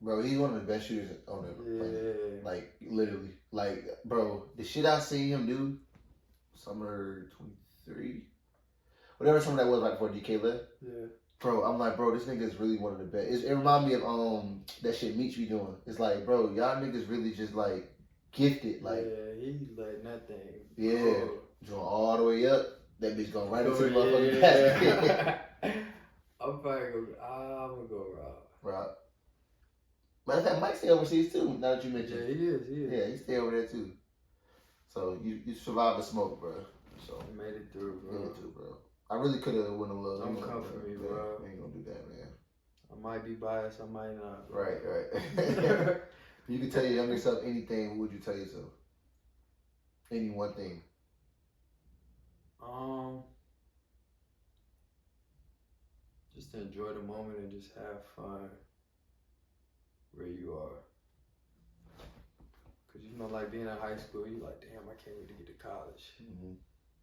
Bro, he's one of the best shooters on the planet. Like literally, like bro, the shit I seen him do, summer 23, whatever summer that was right before DK left. Yeah. Bro, I'm like, bro, this nigga is really one of the best. It reminds me of that shit Meech be doing. It's like, bro, y'all niggas really just like gifted. Like, yeah, he letting that thing. Yeah, going all the way up. That bitch going right into the Yeah. motherfucking basket. I'm gonna go Rob. Rob. Matter of fact, Mike stay overseas too. Now that you mentioned, Yeah, he is. Yeah, he stay over there too. So you survived the smoke, bro. So I made it through, bro. Made it through, bro. I really could have won a little. Don't come for me, bro. I ain't gonna do that, man. I might be biased. I might not. Bro. Right. You could tell your younger self anything. What would you tell yourself? Any one thing. Just to enjoy the moment and just have fun where you are. Cause you know, like being in high school, you like, damn, I can't wait to get to college.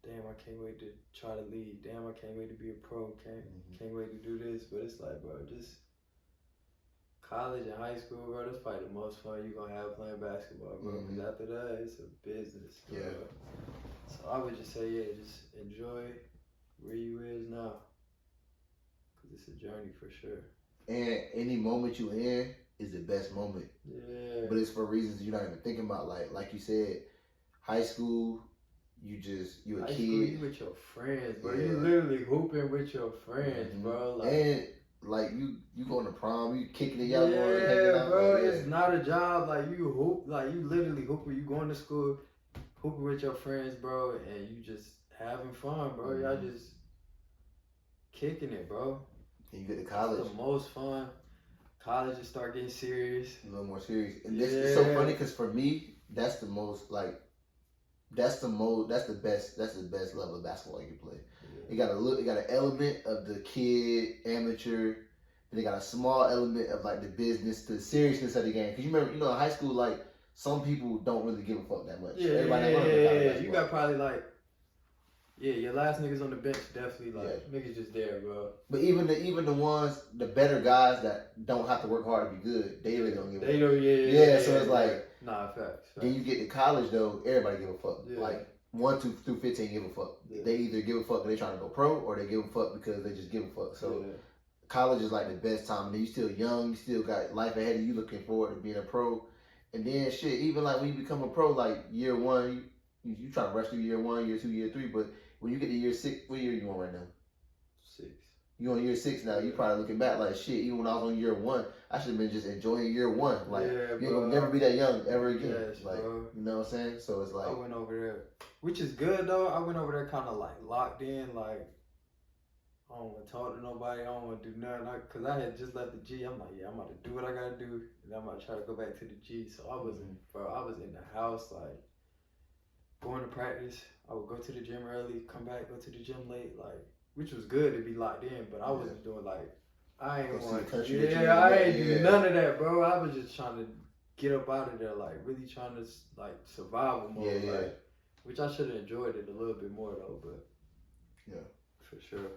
Damn, I can't wait to try to lead. Damn, I can't wait to be a pro. Can't wait to do this. But it's like, bro, just college and high school, bro, that's probably the most fun you're gonna have playing basketball, bro. Because after that, it's a business. Bro. Yeah. So I would just say, yeah, just enjoy where you is now. Because it's a journey for sure. And any moment you in is the best moment. Yeah. But it's for reasons you're not even thinking about. Like you said, high school, you a high kid. School, you with your friends, bro. Yeah. You literally hooping with your friends, bro. Like, and like you going to prom, you kicking it out, yeah, hanging out. bro. Like, It's not a job. Like you hoop, like you literally hooping. You going to school, hooping with your friends, bro, and you just having fun, bro. Y'all just kicking it, bro. And you get to college. It's the most fun. College just start getting serious. A little more serious. And this is so funny because for me, that's the most like. That's the best level of basketball you can play. Yeah. It got an element of the kid, amateur, and it got a small element of like the business, the seriousness of the game. Cause you remember, in high school, like some people don't really give a fuck that much. Yeah, Everybody you got probably like, your last niggas on the bench definitely like niggas just there, bro. But even the ones, the better guys that don't have to work hard to be good, they really don't give a fuck. So it's like, nah, facts. Then you get to college though, everybody give a fuck. Yeah. Like 1 through 15 give a fuck. Yeah. They either give a fuck because they trying to go pro, or they give a fuck because they just give a fuck. So college is like the best time. And then you still young, you still got life ahead of you, looking forward to being a pro. And then shit, even like when you become a pro, like year one, you try to rush through year 1, year 2, year 3, but when you get to year 6, what year you on right now? 6. You on year 6 now. You probably looking back like shit. Even when I was on year 1, I should have been just enjoying year 1. Like you'll never be that young ever again. Yes, like bro. you know what I'm saying? So it's like I went over there, which is good though. I went over there kind of like locked in. Like I don't want to talk to nobody. I don't want to do nothing. Cause I had just left the G. I'm like, I'm about to do what I gotta do, and I'm about to try to go back to the G. So I was in the house like going to practice. I would go to the gym early, come back, go to the gym late, like. Which was good to be locked in, but I wasn't doing like I ain't want I ain't do none of that, bro. I was just trying to get up out of there, like really trying to like survival mode, like, which I should have enjoyed it a little bit more though, but for sure.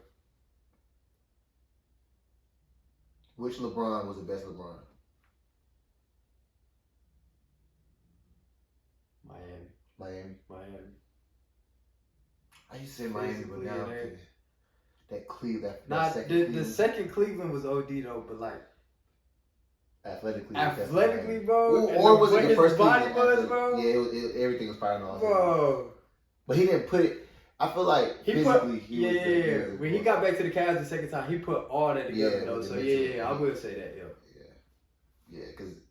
Which LeBron was the best LeBron? Miami. I used to say Miami, but now that Cleveland. The second Cleveland was OD though, but like athletically, bro. Or was it the first body was, bro? Yeah, everything was firing off. Bro. But he didn't put it. I feel like physically he was. When he got back to the Cavs the second time, he put all that together though. So I would say that,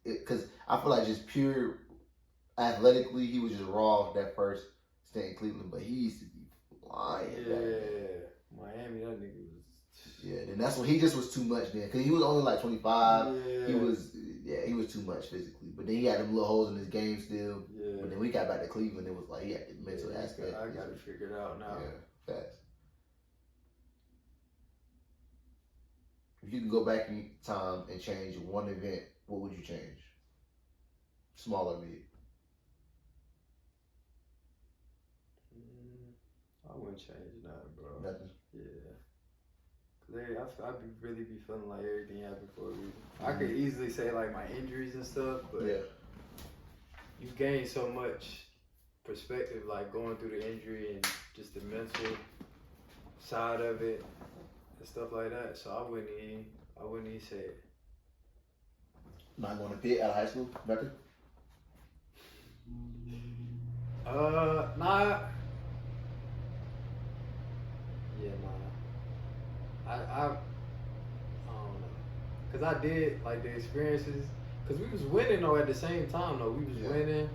because I feel like just pure athletically, he was just raw that first stint in Cleveland, but he used to be flying. Miami, that nigga was. Then that's when he just was too much then, because he was only like 25. He was too much physically, but then he had them little holes in his game still. But then we got back to Cleveland, it was like he had the mental aspect. I got it figured out now. Fast. If you could go back in time and change one event, what would you change? Small or big? I wouldn't change nothing, bro. Nothing? I'd really be feeling like everything happened for a reason. I could easily say like my injuries and stuff, but you gain so much perspective like going through the injury and just the mental side of it and stuff like that. So I wouldn't even say it. Not going to Pitt out of high school? Nothing? Nah. Yeah, nah. I don't know. Cause I did like the experiences. Cause we was winning though at the same time though. We was winning.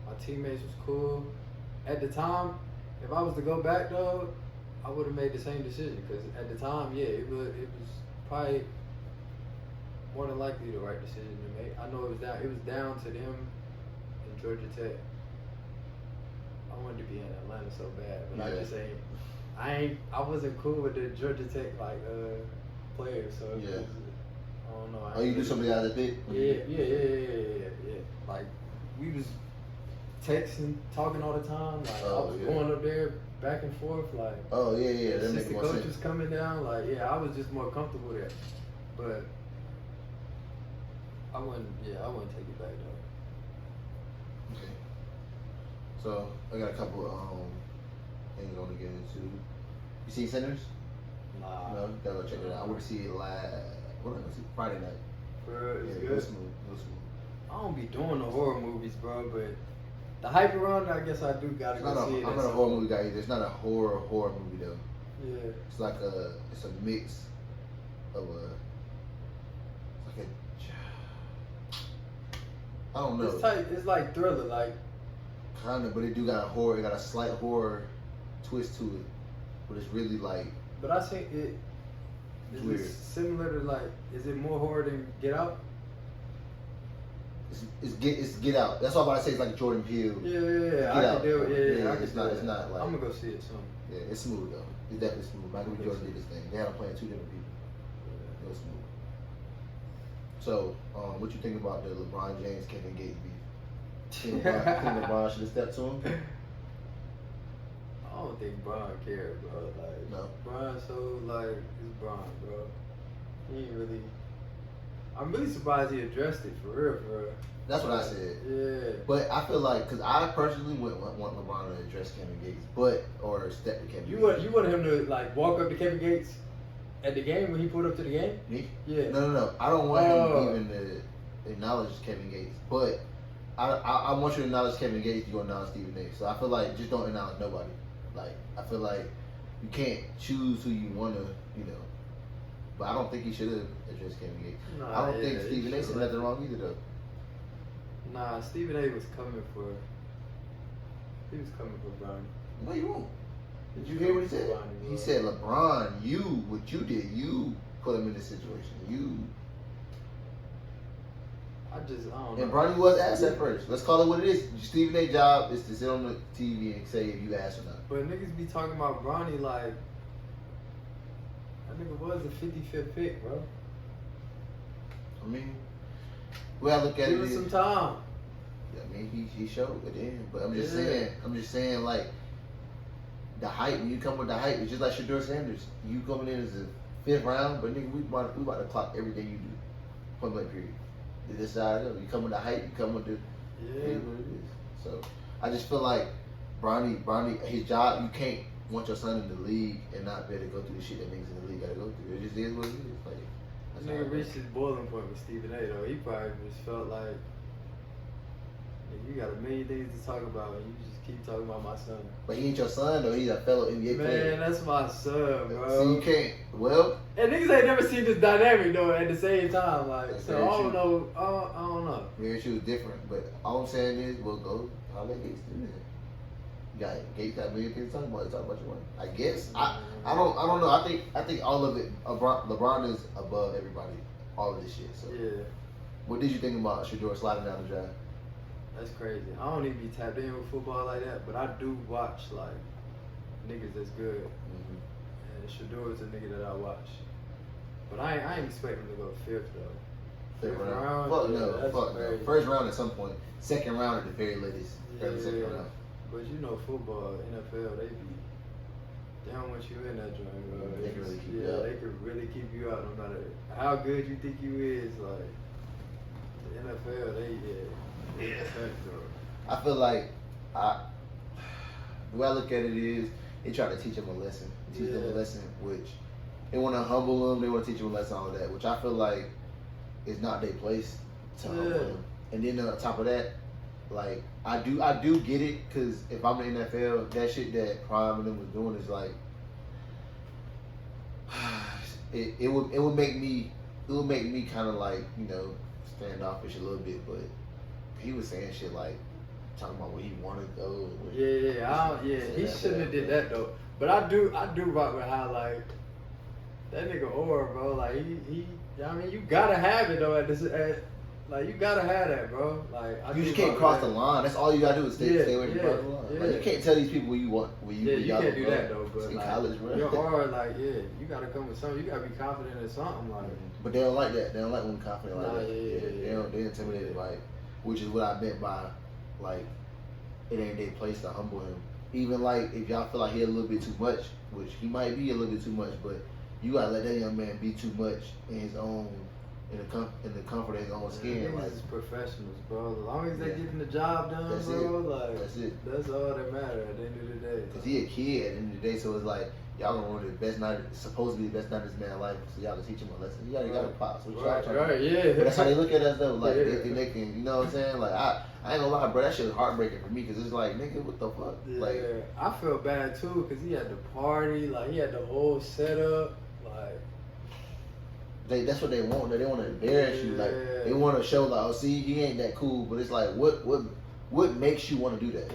My teammates was cool. At the time, if I was to go back though, I would have made the same decision. Cause at the time, it was probably more than likely the right decision to make. I know it was down to them and Georgia Tech. I wanted to be in Atlanta so bad, but I just ain't. I wasn't cool with the Georgia Tech players, so it was, I don't know. Oh, you do something out of the pit? Yeah. Like we was texting, talking all the time. Like I was going up there back and forth. Like Since the coach was coming down, like I was just more comfortable there. But I wouldn't take it back though. Okay. So I got a couple things I want to get into. You seen Sinners? Nah. No, gotta go check it out. I want to see it live. Friday night. Bro, it's good. Real smooth. I don't be doing the horror movies, bro, but the hype around it, I guess I do gotta go see it. I'm not a horror movie guy either. It's not a horror movie though. Yeah. It's like it's a mix of I don't know. It's tight. It's like thriller, like. Kinda, but it do got a horror. It got a slight horror twist to it, but it's really like. But I think is weird. It similar to like? Is it more horror than Get Out? It's Get Out. That's why I'm about to say it's like Jordan Peele. Yeah. Get I Out. can do it. Yeah. It's not like. I'm gonna go see it soon. Yeah, it's smooth though. It's definitely smooth. Michael B. Jordan did his thing. They had him playing two different people. It was smooth. So, what you think about the LeBron James Kevin Gates beef? Think LeBron should have stepped to him? I don't think Bron cared, bro. Like, No. Bron, so like, it's Bron, bro. He ain't really. I'm really surprised he addressed it for real, for real. That's what I said. Yeah. But I feel like, because I personally wouldn't want LeBron to address Kevin Gates, or step to Kevin Gates. You wanted him to like walk up to Kevin Gates at the game when he pulled up to the game? Me? Yeah. No. I don't want him even to acknowledge Kevin Gates. But I want you to acknowledge Kevin Gates, you acknowledge Stephen A. So I feel like just don't acknowledge nobody. Like, I feel like you can't choose who you want to, But I don't think he should have addressed Kevin Gates. I don't think Stephen A. said nothing wrong either, though. Nah, Stephen A. was coming for Bron. No, you won't. Did you hear what he said? He said, LeBron, what you did, you put him in this situation. I don't know. And Bronny was asked at first. Let's call it what it is. Stephen A.'s job is to sit on the TV and say if you asked or not. But niggas be talking about Bronny like, that nigga was the 55th pick, bro. I mean, the way I look at Give it us is, some time. I mean, he showed at the end. But I'm just saying, like, the hype, when you come with the hype, it's just like Shedeur Sanders. You coming in as a 5th round, but nigga, we about to clock everything you do. Point blank period. This side of it. You come with the hype, you come with the it is what it is. So I just feel like Bronny, his job, you can't want your son in the league and not be able to go through the shit that niggas in the league gotta go through. It just is what it is. Like, that nigga reached his boiling point with Stephen A. though. He probably just felt like, you got a million things to talk about and you just keep talking about my son. But he ain't your son though, he's a fellow NBA player. Man, that's my son, bro. So you can't And niggas ain't never seen this dynamic though at the same time. Like, that's so very I don't true. know. I don't know. Very true, different. But all I'm saying is, we'll go holler at Gates do that. You got Gates got a million things to talk about. Talk about your money. I guess. I don't know. I think all of it. LeBron is above everybody. All of this shit. So Yeah, what did you think about Shedeur sliding down the drive? that's crazy. I don't even be tapped in with football like that, but I do watch like niggas that's good. Mm-hmm. And Shedeur is a nigga that I watch. But I ain't expect him to go 5th though. 5th round. round? Fuck Yeah, no. that's Fuck no. crazy. 1st round at some point. 2nd round at the very latest. Early 2nd round. But you know football, NFL, they don't want you in that joint, bro. They can really keep you out. They can really keep you out no matter how good you think you is. Like the NFL, they affect, bro. I feel like the way I look at it is they try to teach them a lesson. Teach them a lesson, which they want to humble them. They want to teach them a lesson, all of that, which I feel like is not their place to humble them. And then on top of that, like I do get it, because if I'm in the NFL, that shit that Prime and them was doing is like it would make me kind of like standoffish a little bit, but he was saying shit like talking about where he wanted to go. He shouldn't have did that though. But I do rock with how like that nigga bro. Like he I mean, you gotta have it though like you gotta have that, bro. Like you just can't cross the line. That's all you gotta do is stay away from crossing the line. Yeah. Like, you can't tell these people where you want. You can't do that though. But in like, college, bro. you're hard. Like you gotta come with something. You gotta be confident in something. Like, but they don't like that. They don't like when we're confident like that. Yeah. They intimidated by it, which is what I meant by like it ain't their place to humble him. Even like if y'all feel like he a little bit too much, which he might be a little bit too much, but you gotta let that young man be too much in his own. In the comfort of his own skin. Like, is professionals, bro. As long as they getting the job done, that's bro. It. Like that's it. That's all that matters at the end of the day. Cause he a kid at the end of the day, so it's like y'all gonna run the best night, supposed to be the best night of this man's life. So y'all gonna teach him a lesson. You gotta got pops. Right, yeah. But that's how they look at us though. Like they think they can, you know what I'm saying? Like I ain't gonna lie, bro. That shit was heartbreaking for me, cause it's like, nigga, what the fuck? Yeah. Like I feel bad too, cause he had the party, like he had the whole setup, like. That's what they want. They want to embarrass you. Like they want to show, like, oh, see, he ain't that cool. But it's like, what makes you want to do that?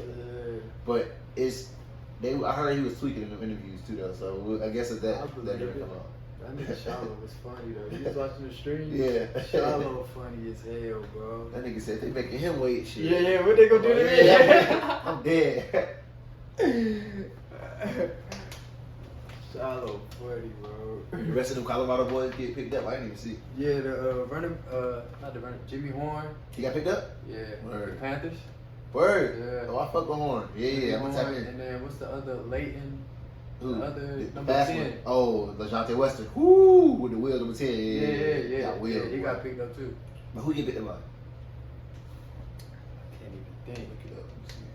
But I heard he was tweaking in the interviews too, though. So I guess that didn't come out. That nigga Shallow was funny though. You was watching the stream. Yeah. Shallow funny as hell, bro. That nigga said they making him wait. Shit. Yeah. What they gonna do to me? Yeah, I'm dead. Shallow funny, bro. The rest of them Colorado boys get picked up. I didn't even see. Yeah, not the running, Jimmy Horn. He got picked up? Yeah. Word. The Panthers. Word. Yeah. Oh, I fuck with Horn. Yeah. I'm gonna tap in. And then what's the other Leighton? Who? The other The number fast 10. one. Oh, LaJohte Western. Woo! With the wheel number 10. Yeah. Got wheels, He boy. got picked up too. But who you picked him up? I can't even think. Look it up. Let me see.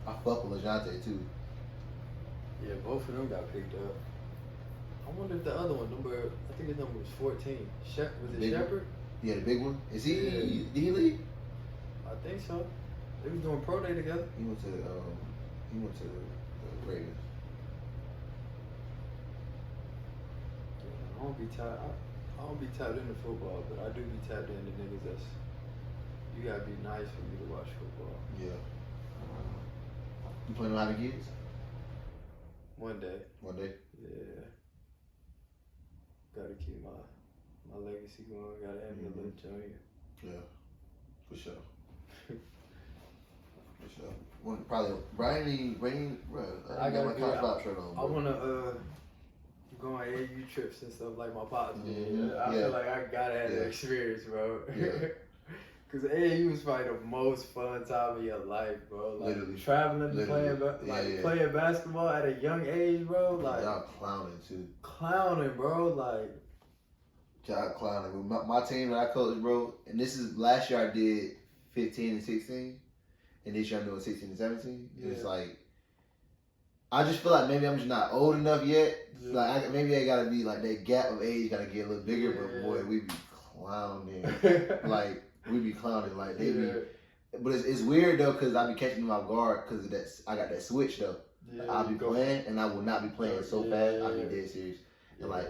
I fuck with LaJohte too. Yeah, both of them got picked up. I wonder if the other one, I think his number was 14. Was it Big one? Shepard? Yeah, the big one. Is he? Yeah. Did he leave? I think so. They was doing pro day together. He went to the Ravens. I don't be tapped. I don't be tapped into football, but I do be tapped into niggas that's. You gotta be nice for me to watch football. Yeah. You planning on having kids? One day. One day. Yeah. Gotta keep my legacy going. Gotta have me a little junior. Yeah. For sure. For sure. Probably Brian, bro. I got my college drop shirt on. I wanna go on AAU trips and stuff like my pops did. Mhm. I feel like I gotta have that experience, bro. Yeah. Cause AAU is probably the most fun time of your life, bro. Like Literally. traveling, playing basketball at a young age, bro. Like y'all clowning too. Clowning, bro. Like Y'all clowning. My team that I coached, bro, and this is last year I did 15 and 16, and this year I'm doing 16 and 17. Yeah. And it's like, I just feel like maybe I'm just not old enough yet. Yeah. Like maybe I gotta be like that gap of age gotta get a little bigger. Yeah. But boy, we be clowning. Like we be clowning. Like they be. But it's weird though, cause I be catching them off guard, cause I got that switch though. Yeah, I'll be playing and I will not be playing so fast. I'll be dead serious. And like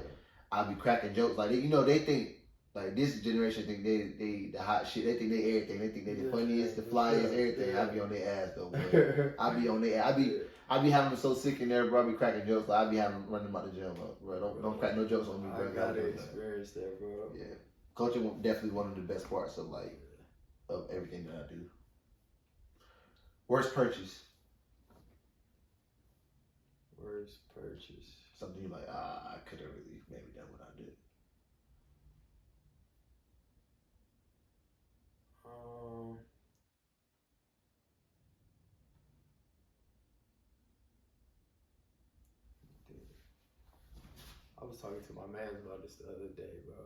I'll be cracking jokes. Like they think like this generation think they the hot shit. They think they everything. They think they the funniest, the flyest, everything. I be on their ass though. Bro. I be on their ass. I be having them so sick in there, bro. I be cracking jokes. Like I be having them running them out the gym, bro. Don't crack no jokes on me, bro. I gotta experience that, bro. Yeah, coaching definitely one of the best parts of of everything that I do. Worst purchase. Worst purchase. Something you like, I could have really maybe done what I did. I was talking to my man about this the other day, bro.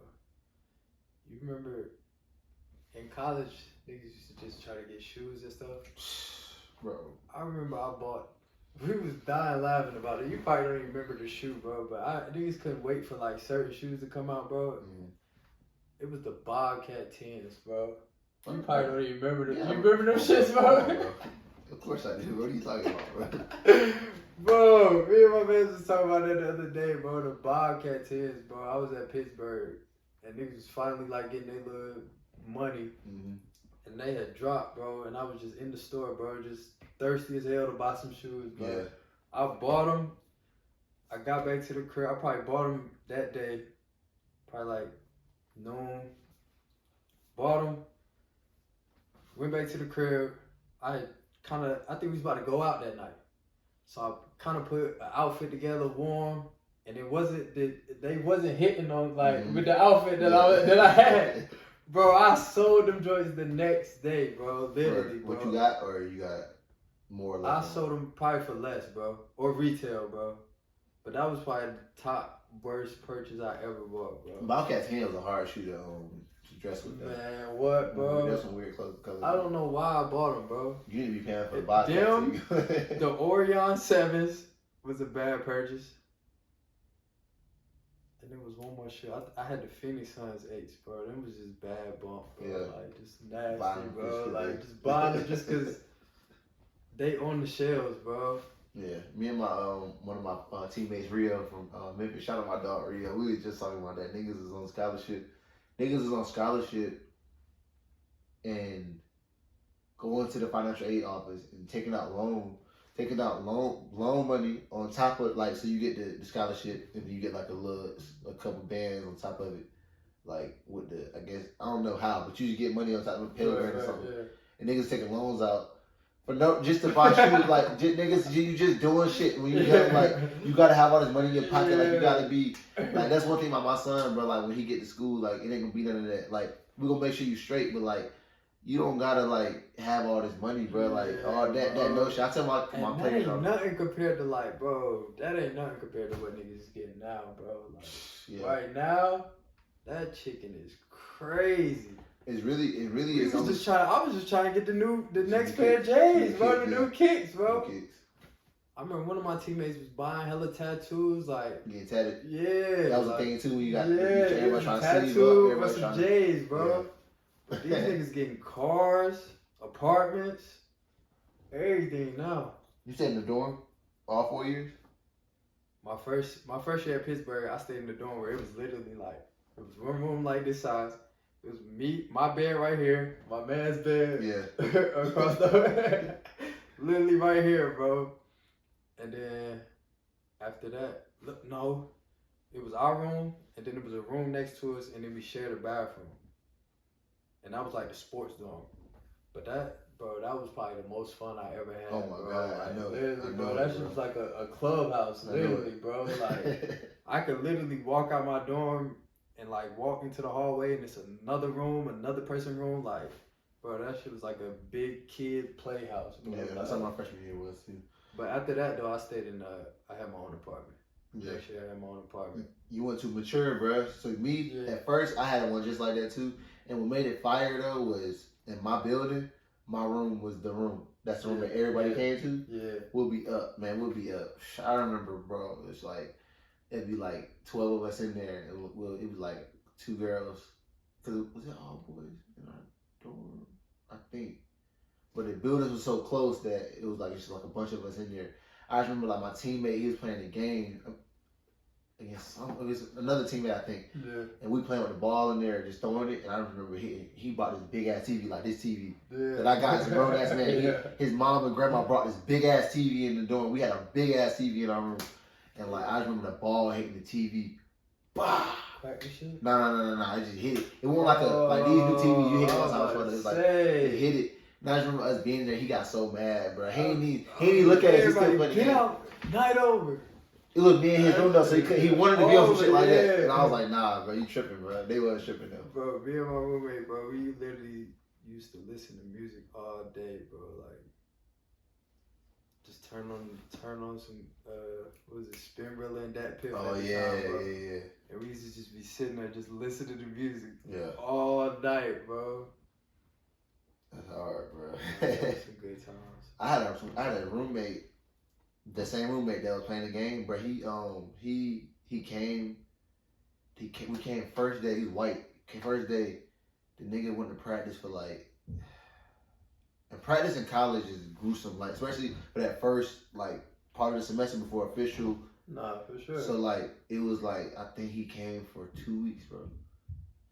You remember in college, niggas used to just try to get shoes and stuff? Bro. I remember we was dying laughing about it. You probably don't even remember the shoe, bro, but niggas couldn't wait for like certain shoes to come out, bro. Mm-hmm. It was the Bobcat 10s, bro. You probably don't even remember them. Yeah, you remember them shits, bro? Of course I do. What are you talking about, bro? Bro, me and my man was talking about that the other day, bro. The Bobcat 10s, bro. I was at Pittsburgh, and niggas was finally like getting their little money, and they had dropped, bro. And I was just in the store, bro, just thirsty as hell to buy some shoes, bro. Yeah. I bought them. I got back to the crib. I probably bought them that day, probably like noon. Bought them. Went back to the crib. I think we was about to go out that night. So I kind of put an outfit together, warm, and they wasn't hitting on with the outfit that I had. Bro, I sold them joints the next day, bro. Literally, bro. What you got, or you got more? I sold them probably for less, bro, or retail, bro. But that was probably the top worst purchase I ever bought, bro. Bobcat 10 was a hard shoe to dress with. Man, what, bro? There's some weird colors. I don't know why I bought them, bro. You need to be paying for the Bobcat. The Orion 7s was a bad purchase. And there was one more shoe. I had the Phoenix Suns 8s, bro. Them was just bad bump, bro. Yeah. Like, just nasty, Buying bro. Like, just just buying them just because they on the shelves, bro. Yeah, me and my one of my teammates Rio from Memphis. Shout out my dog Rio. We was just talking about that. Niggas is on scholarship. Niggas is on scholarship and going to the financial aid office and taking out loan money on top of so you get the scholarship and then you get like a couple bands on top of it, like with I guess I don't know how, but you just get money on top of a Pell Grant or something. Yeah. And niggas taking loans out. But just to buy shoes, niggas, you just doing shit. When you young, you gotta have all this money in your pocket. Like, you gotta be, that's one thing about my son, bro. Like, when he get to school, it ain't gonna be none of that. Like, we gonna make sure you straight, but you don't gotta like have all this money, bro. Like all that notion. I tell my players, that ain't nothing compared to like, bro. That ain't nothing compared to what niggas is getting now, bro. Like right now, that chicken is crazy. It really is. I was just trying to get the next pair of J's, bro. The new kicks, bro. New kicks. I remember one of my teammates was buying hella tattoos, like getting tatted. Yeah, that was a thing too. When you got everybody trying to tattoo, everybody some J's, bro. Yeah. But these niggas getting cars, apartments, everything now. You stayed in the dorm all 4 years? My first year at Pittsburgh, I stayed in the dorm where it was literally like it was one room like this size. It was me, my bed right here, my man's bed across the way. Literally right here, bro. And then after that, no, it was our room, and then there was a room next to us, and then we shared a bathroom. And that was like the sports dorm. But that was probably the most fun I ever had. Oh my God, like, I know. Literally, bro, that shit was like a clubhouse, literally, bro. Like, I could literally walk out my dorm and like walk into the hallway, and it's another room, another person room, like, bro, that shit was like a big kid playhouse. Bro. Yeah, that's how my freshman year was too. But after that though, I stayed in. I had my own apartment. Yeah, actually, I had my own apartment. You went to mature, bro. So me, at first, I had one just like that too. And what made it fire though was in my building, my room was the room. That's the room that everybody came to. Yeah, we'll be up, man. We'll be up. I remember, bro. It's like it'd be like 12 of us in there. It was like 2 girls. Cause was it all boys in our dorm? I think. But the buildings were so close that it was like it's just like a bunch of us in there. I just remember like my teammate, he was playing the game against it was another teammate, I think. Yeah. And we playing with the ball in there, just throwing it. And I remember he bought this big ass TV, like this TV that I got as a grown ass man. His mom and grandma brought this big ass TV in the dorm. We had a big ass TV in our room, and like I remember the ball hitting the TV. Bah! Crack the shit? No. I just hit it. It wasn't like these new TVs you hit one time. It was like it hit it. And I just remember us being there. He got so mad, bro. He didn't look at it. He still playing the game. Night over. It was me and his room though, so he wanted to be on some shit like that. And I was like, nah, bro, you tripping, bro. They wasn't tripping though. Bro, me and my roommate, bro, we literally used to listen to music all day, bro. Like, just turn on some, what was it, Spinrilla and that pit. Oh, yeah. And we used to just be sitting there just listening to music all night, bro. That's hard, bro. Some good times. I had a roommate, the same roommate that was playing the game, but we came first day. He's white. First day, the nigga went to practice for like, and practice in college is gruesome, like especially for that first like part of the semester before official. Nah, for sure. So like it was like I think he came for 2 weeks, bro,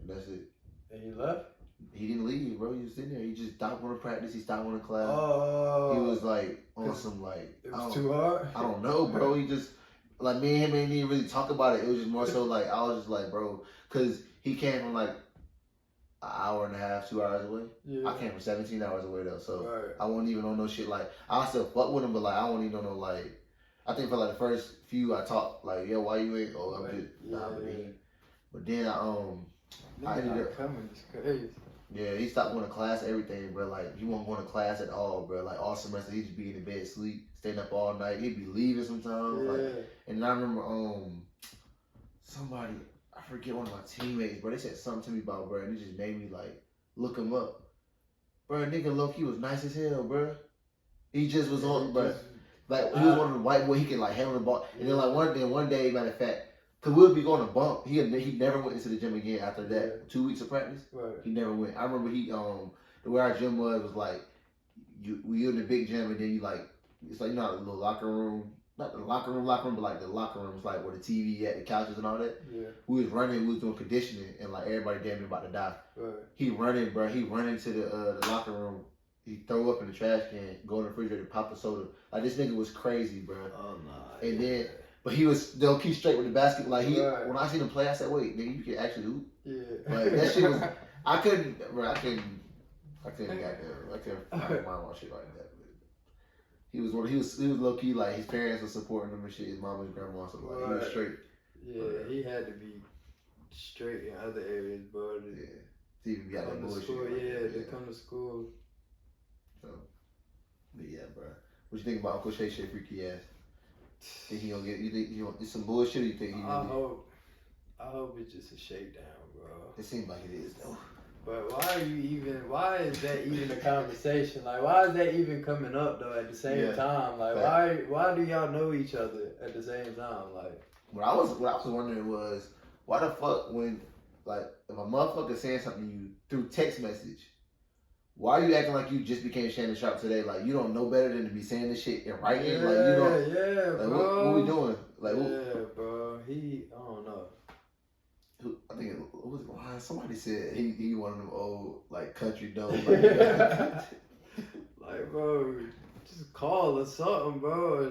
and that's it. And he left. He didn't leave, bro. He was sitting there. He just stopped going to practice. He stopped going to class. Oh. He was like on some like. It was too hard. I don't know, bro. He just like me and him ain't even really talk about it. It was just more so like I was just like, bro, because he came from like an hour and a half, 2 hours away. Yeah. I came from 17 hours away though, so I won't even know no shit. Like I still fuck with him, but like I won't even know like. I think for like the first few I talked like, yo, why you ain't? Oh, I'm just But then I ended up coming. It's crazy. Yeah, he stopped going to class, everything, bro. Like, he wasn't going to class at all, bro. Like, all semester, he'd just be in the bed, sleep, staying up all night. He'd be leaving sometimes. Yeah. Like, and I remember, somebody, I forget one of my teammates, bro. They said something to me about, bro, and it just made me, like, look him up. Bro, nigga low-key was nice as hell, bro. He just was on, bro. Like, he was one of the white boy, he could, like, handle the ball. And then, like, one day, matter of fact, because we'll be going to bump. He never went into the gym again after that 2 weeks of practice. Right. He never went. I remember the way our gym was like, we in the big gym and then you like, it's like, you know, the little locker room, not the locker room, but like the locker room is like where the TV at, the couches and all that. Yeah. We was running, we was doing conditioning and like everybody damn near about to die. Right. He running, bro. He running to the locker room. He throw up in the trash can, go in the refrigerator, pop a soda. Like this nigga was crazy, bro. Oh nah. And then. But he was they'll keep straight with the basket. Like when I seen him play, I said, "Wait, nigga, you can actually hoop." Yeah. Like that shit was. I couldn't find my shit like that. But he was low key like his parents were supporting him and shit. His mom and grandma, so like he was straight. Yeah, he had to be straight in other areas, bro. Yeah. See if you got that bullshit. School, they come to school. So, but yeah, bro. What you think about Uncle Shay freaky ass? Think he gonna get? You think it's some bullshit? Or you think he? I hope it's just a shakedown, bro. It seems like it is though. But why is that even a conversation? Like, why is that even coming up though at the same time? Like, why do y'all know each other at the same time? Like, what I was wondering was, why the fuck when, like, if a motherfucker saying something to you through text message, why are you acting like you just became Shannon Sharp today? Like, you don't know better than to be saying this shit in writing? Yeah, like, you don't. Like, bro. what we doing? Like, bro. I don't know. I think somebody said he one of them old like country dumb like bro, just call or something, bro.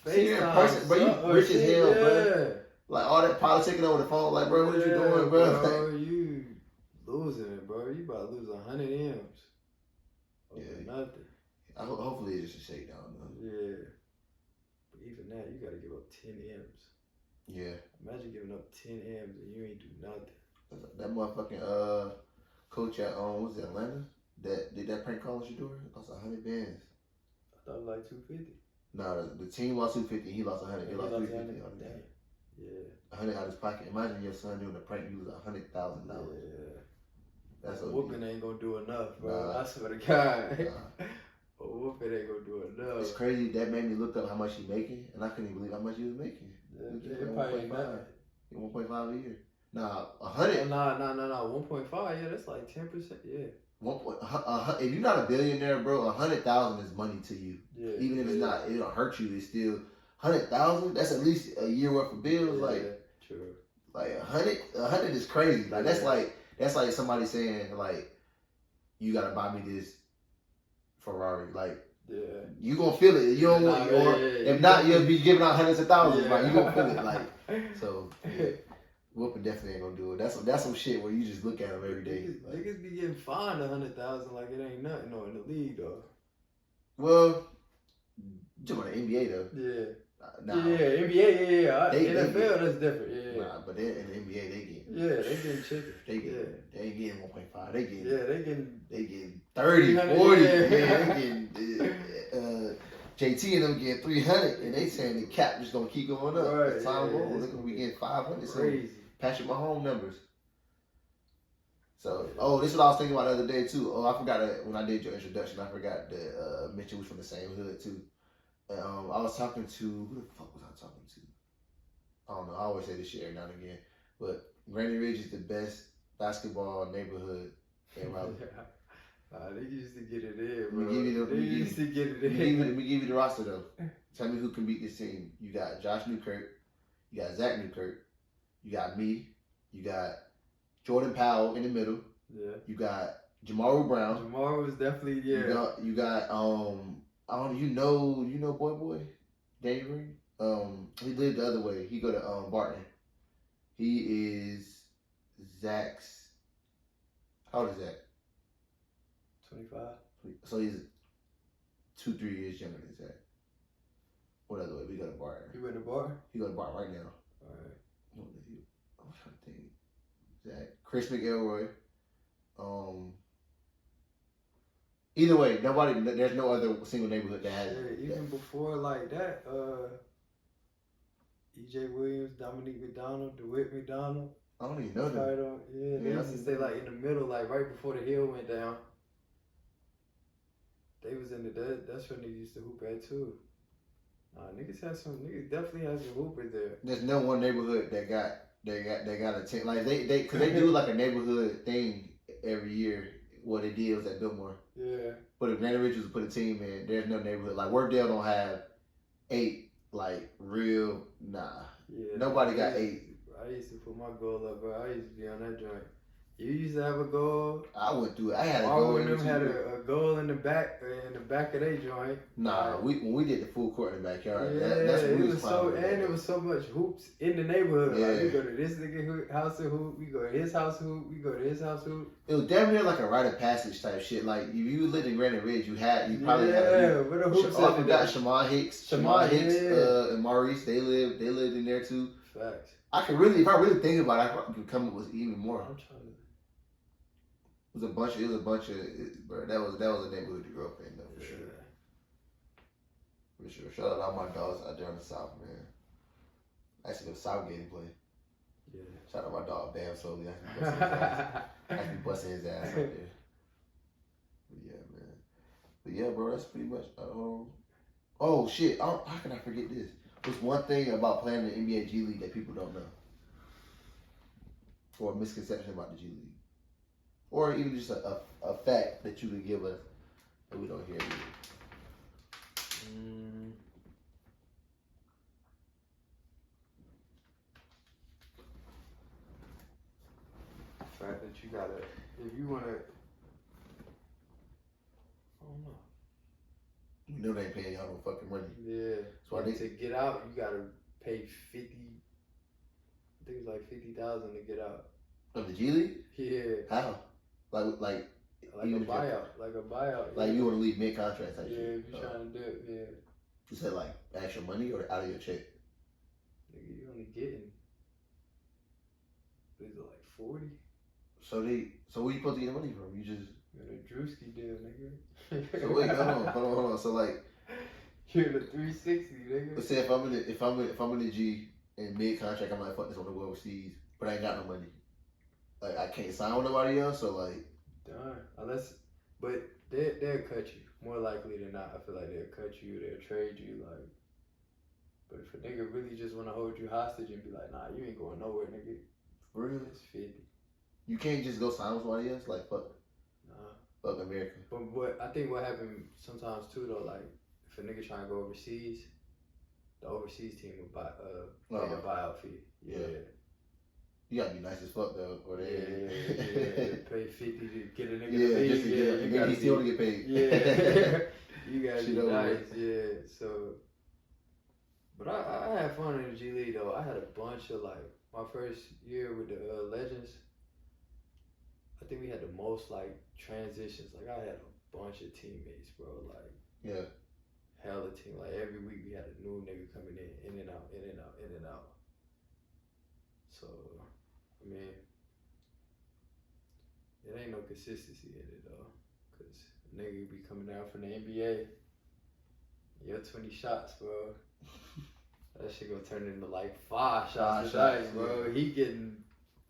FaceTime, person, bro. You rich as hell, bro. Like all that politicking over the phone, like bro, what you doing, bro? Bro, you losing it, bro. You about to lose 100 M's. Nothing. Hopefully it's just a shakedown, though. Yeah, but even that, you gotta give up 10 M's. Yeah. Imagine giving up 10 M's and you ain't do nothing. That motherfucking coach at was it Atlanta that did that prank call on Shador? Lost 100 bands. I thought it was like 250. No, the team lost 250. He lost 100. He lost 350 on that. Yeah. 100 out of his pocket. Imagine your son doing a prank. You lose $100,000. Yeah. That's a whooping ain't gonna do enough, bro. Nah. I swear to God. A whooping ain't gonna do enough. It's crazy. That made me look up how much he making, and I couldn't even believe how much he was making. It probably ain't nothing. 1.5 a year. Nah, 100. Nah. 1.5. Yeah, that's like 10%. Yeah. If you're not a billionaire, bro, 100,000 is money to you. Yeah. Even if it's not, it don't hurt you. It's still 100,000. That's at least a year worth of bills. Yeah, like, true. Like 100 is crazy. Like that's like somebody saying like, you gotta buy me this Ferrari. Like, yeah, you gonna feel it. You don't want, if not, you'll be giving out hundreds of thousands. Like you gonna feel it. Like, so. Yeah. Whooping definitely ain't gonna do it. That's some shit where you just look at them every day. Niggas be getting fined 100,000 like it ain't nothing in the league though. Well, you talking about the NBA though? Yeah. Nah. Yeah, NBA, yeah. NFL, that's different. Yeah. Nah, but in the NBA they get. Yeah, they getting chicken. They ain't getting 1.5. They getting. Yeah, they getting 30, 40. Yeah, they getting. JT and them getting 300, and they saying the cap just gonna keep going up. Right, as time goes, they're gonna be getting 500. Crazy. So Patrick Mahomes numbers. So, this is what I was thinking about the other day too. I forgot when I did your introduction. I forgot that Mitchell was from the same hood too. And, I was talking to who the fuck was I talking to? I don't know. I always say this shit every now and again, but Granny Ridge is the best basketball neighborhood in Raleigh. They used to get it in, bro. Let me give you the roster though. Tell me who can beat this team. You got Josh Newkirk, you got Zach Newkirk, you got me, you got Jordan Powell in the middle. Yeah. You got Jamaru Brown. Jamaru was definitely You got I don't know, you know Boy Danny Green. He lived the other way. He go to Barton. He is Zach's. How old is Zach? 25. So he's 2-3 years younger than Zach. What other way? We go to Barton. You went to Barton? He go to Barton right now. All right. I'm trying to think. Zach, Chris McElroy. Either way, there's no other single neighborhood that has it. Even before like that, EJ Williams, Dominique McDonald, DeWitt McDonald. I don't even know them. Yeah, they used to stay like in the middle, like right before the hill went down. They was in that's where niggas used to hoop at too. Niggas definitely have some hoopers there. There's no one neighborhood that got a team. Like they do like a neighborhood thing every year. What they did was at Biltmore. Yeah. But if Granny Ridge was to put a team in, there's no neighborhood. Like Workdale don't have 8 like real. Nah. Yeah. Nobody got 8. I used to put my goal up, bro. I used to be on that joint. You used to have a goal. I went through it. I had a goal. All of them had a goal in the back of their joint. Nah, when we did the full court in the backyard, yeah, that's what it was so, and it was so much hoops in the neighborhood. Yeah. Like we go to this nigga house to hoop, we go to his house hoop, we go to his house hoop. It was damn near like a rite of passage type shit. Like if you lived in Granite Ridge, you probably had a hoop. Where the hoops I forgot Shamar Hicks, and Maurice. They lived in there too. Facts. If I really think about it, I could come up with even more. was a bunch of, bro. That was a neighborhood to grow up in, though, for sure. For sure. Shout out to all my dogs out there in the South, man. I used to go to Southgate and play. Yeah. Shout out my dog Bam Solely. I used to be busting his ass out there. But yeah, man. But yeah, bro, that's pretty much. Oh shit! How can I forget this? What's one thing about playing the NBA G League that people don't know, or a misconception about the G League, or even just a fact that you can give us that we don't hear either? Fact that you gotta, if you wanna, I don't know. You know they ain't paying y'all no fucking money. Yeah. So I think to get out, you gotta pay 50. I think it's like 50,000 to get out. Of the G League? Yeah. How? Like a buyout. Like a buyout. Like you want to leave mid contract type shit. shit. Yeah, if you're trying to do it, yeah. You said like extra money or out of your check? Nigga, you only getting, is it like 40? So where you supposed to get the money from? You just a Drewski deal, nigga. So wait, hold on. So like you're in the 360, nigga. Let's say if I'm in the G and mid contract, I'm like, fuck this, I want to go overseas, but I ain't got no money. Like I can't sign with nobody else, so like darn. But they'll cut you. More likely than not, I feel like they'll cut you, they'll trade you, like. But if a nigga really just want to hold you hostage and be like, nah, you ain't going nowhere, nigga. For real? It's 50. You can't just go sign with somebody else? Like, fuck. Nah. Fuck America. But I think what happened sometimes too, though, like, if a nigga trying to go overseas, the overseas team would pay a buyout fee. Yeah. You gotta be nice as fuck, though. Or they pay 50 to get a nigga to leave. Just to get he still want to get paid. Yeah. You gotta be nice, yeah. So, but I had fun in the G League, though. I had a bunch of, like, my first year with the Legends, I think we had the most, like, transitions. Like, I had a bunch of teammates, bro. Like, yeah. Hella team. Like, every week we had a new nigga coming in and out, in and out, in and out. So, I mean, it ain't no consistency in it, though. Because a nigga be coming down from the NBA, you're 20 shots, bro. That shit gonna turn into like 5 shots a night, bro. Yeah. He getting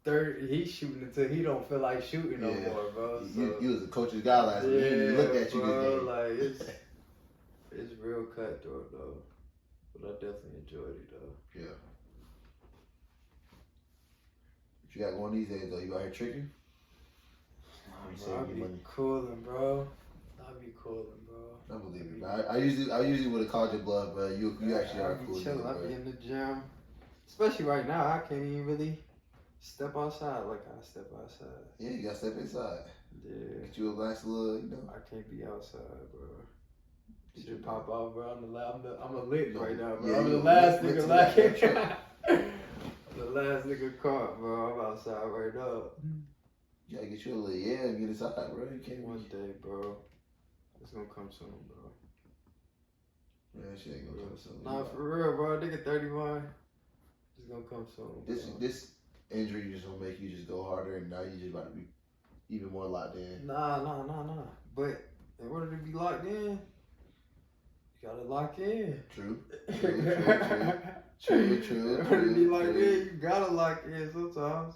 30. He's shooting until he don't feel like shooting no more, bro. So, you was a coach's guy last week. He looked at you this game. Like it's real cutthroat though. But I definitely enjoyed it though. Yeah. What you got going these days though? You out here tricking? I be cooling, bro. I be cooling, bro. I believe it. I usually would have called your bluff, but you actually are cool. I be in the gym, especially right now. I can't even really step outside like I step outside. Yeah, you gotta step inside. Yeah. Get you a nice little, I can't be outside, bro. Shit pop off, bro. I'm a lit right now, bro. I'm the last nigga lacking. The last nigga caught, bro. I'm outside right now. You gotta get you a little and get inside, bro. You can't. One day, bro. It's gonna come soon, bro. Man, shit ain't gonna come soon. Nah, for real, bro. Nigga 31. It's gonna come soon. This injury just gonna make you just go harder, and now you just about to be even more locked in. Nah. But in order to be locked in, you gotta lock in. True. In order to be locked in, you gotta lock in sometimes.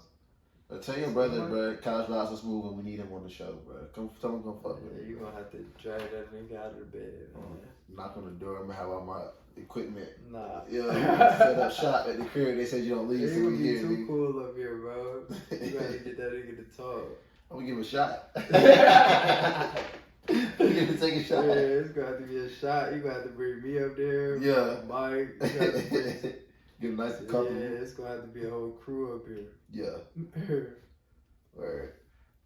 I tell your brother, bro, College Vibes so smooth when we need him on the show, bro. Tell him to come fuck with me. You gonna have to drag that nigga out of the bed, man. Knock on the door, I'm gonna have all my equipment. Nah. Yeah, set up shop at the crib. They said you don't leave. It would be too cool up here, bro. You gotta get that nigga to talk. I'm gonna give him a shot. I'm gonna take a shot. Yeah, it's gonna have to be a shot. You gonna have to bring me up there. Yeah. Mike. You gotta bring... Get a nice couple. Yeah, it's gonna have to be a whole crew up here. Yeah. Word.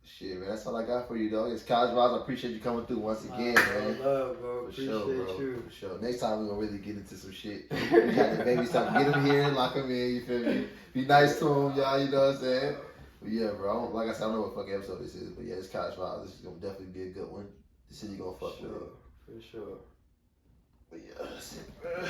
Shit, man. That's all I got for you, dog. It's College Vibes. I appreciate you coming through once again, man. Love, bro. For appreciate sure, you. For sure. Next time we're gonna really get into some shit. We got the baby stuff. Get him here, lock him in. You feel me? Be nice to him, y'all. You know what I'm saying? But yeah, bro. Like I said, I don't know what fucking episode this is, but yeah, it's College Vibes. This is gonna definitely be a good one. The city gonna fuck with it. For sure. But yeah, that's it, bro.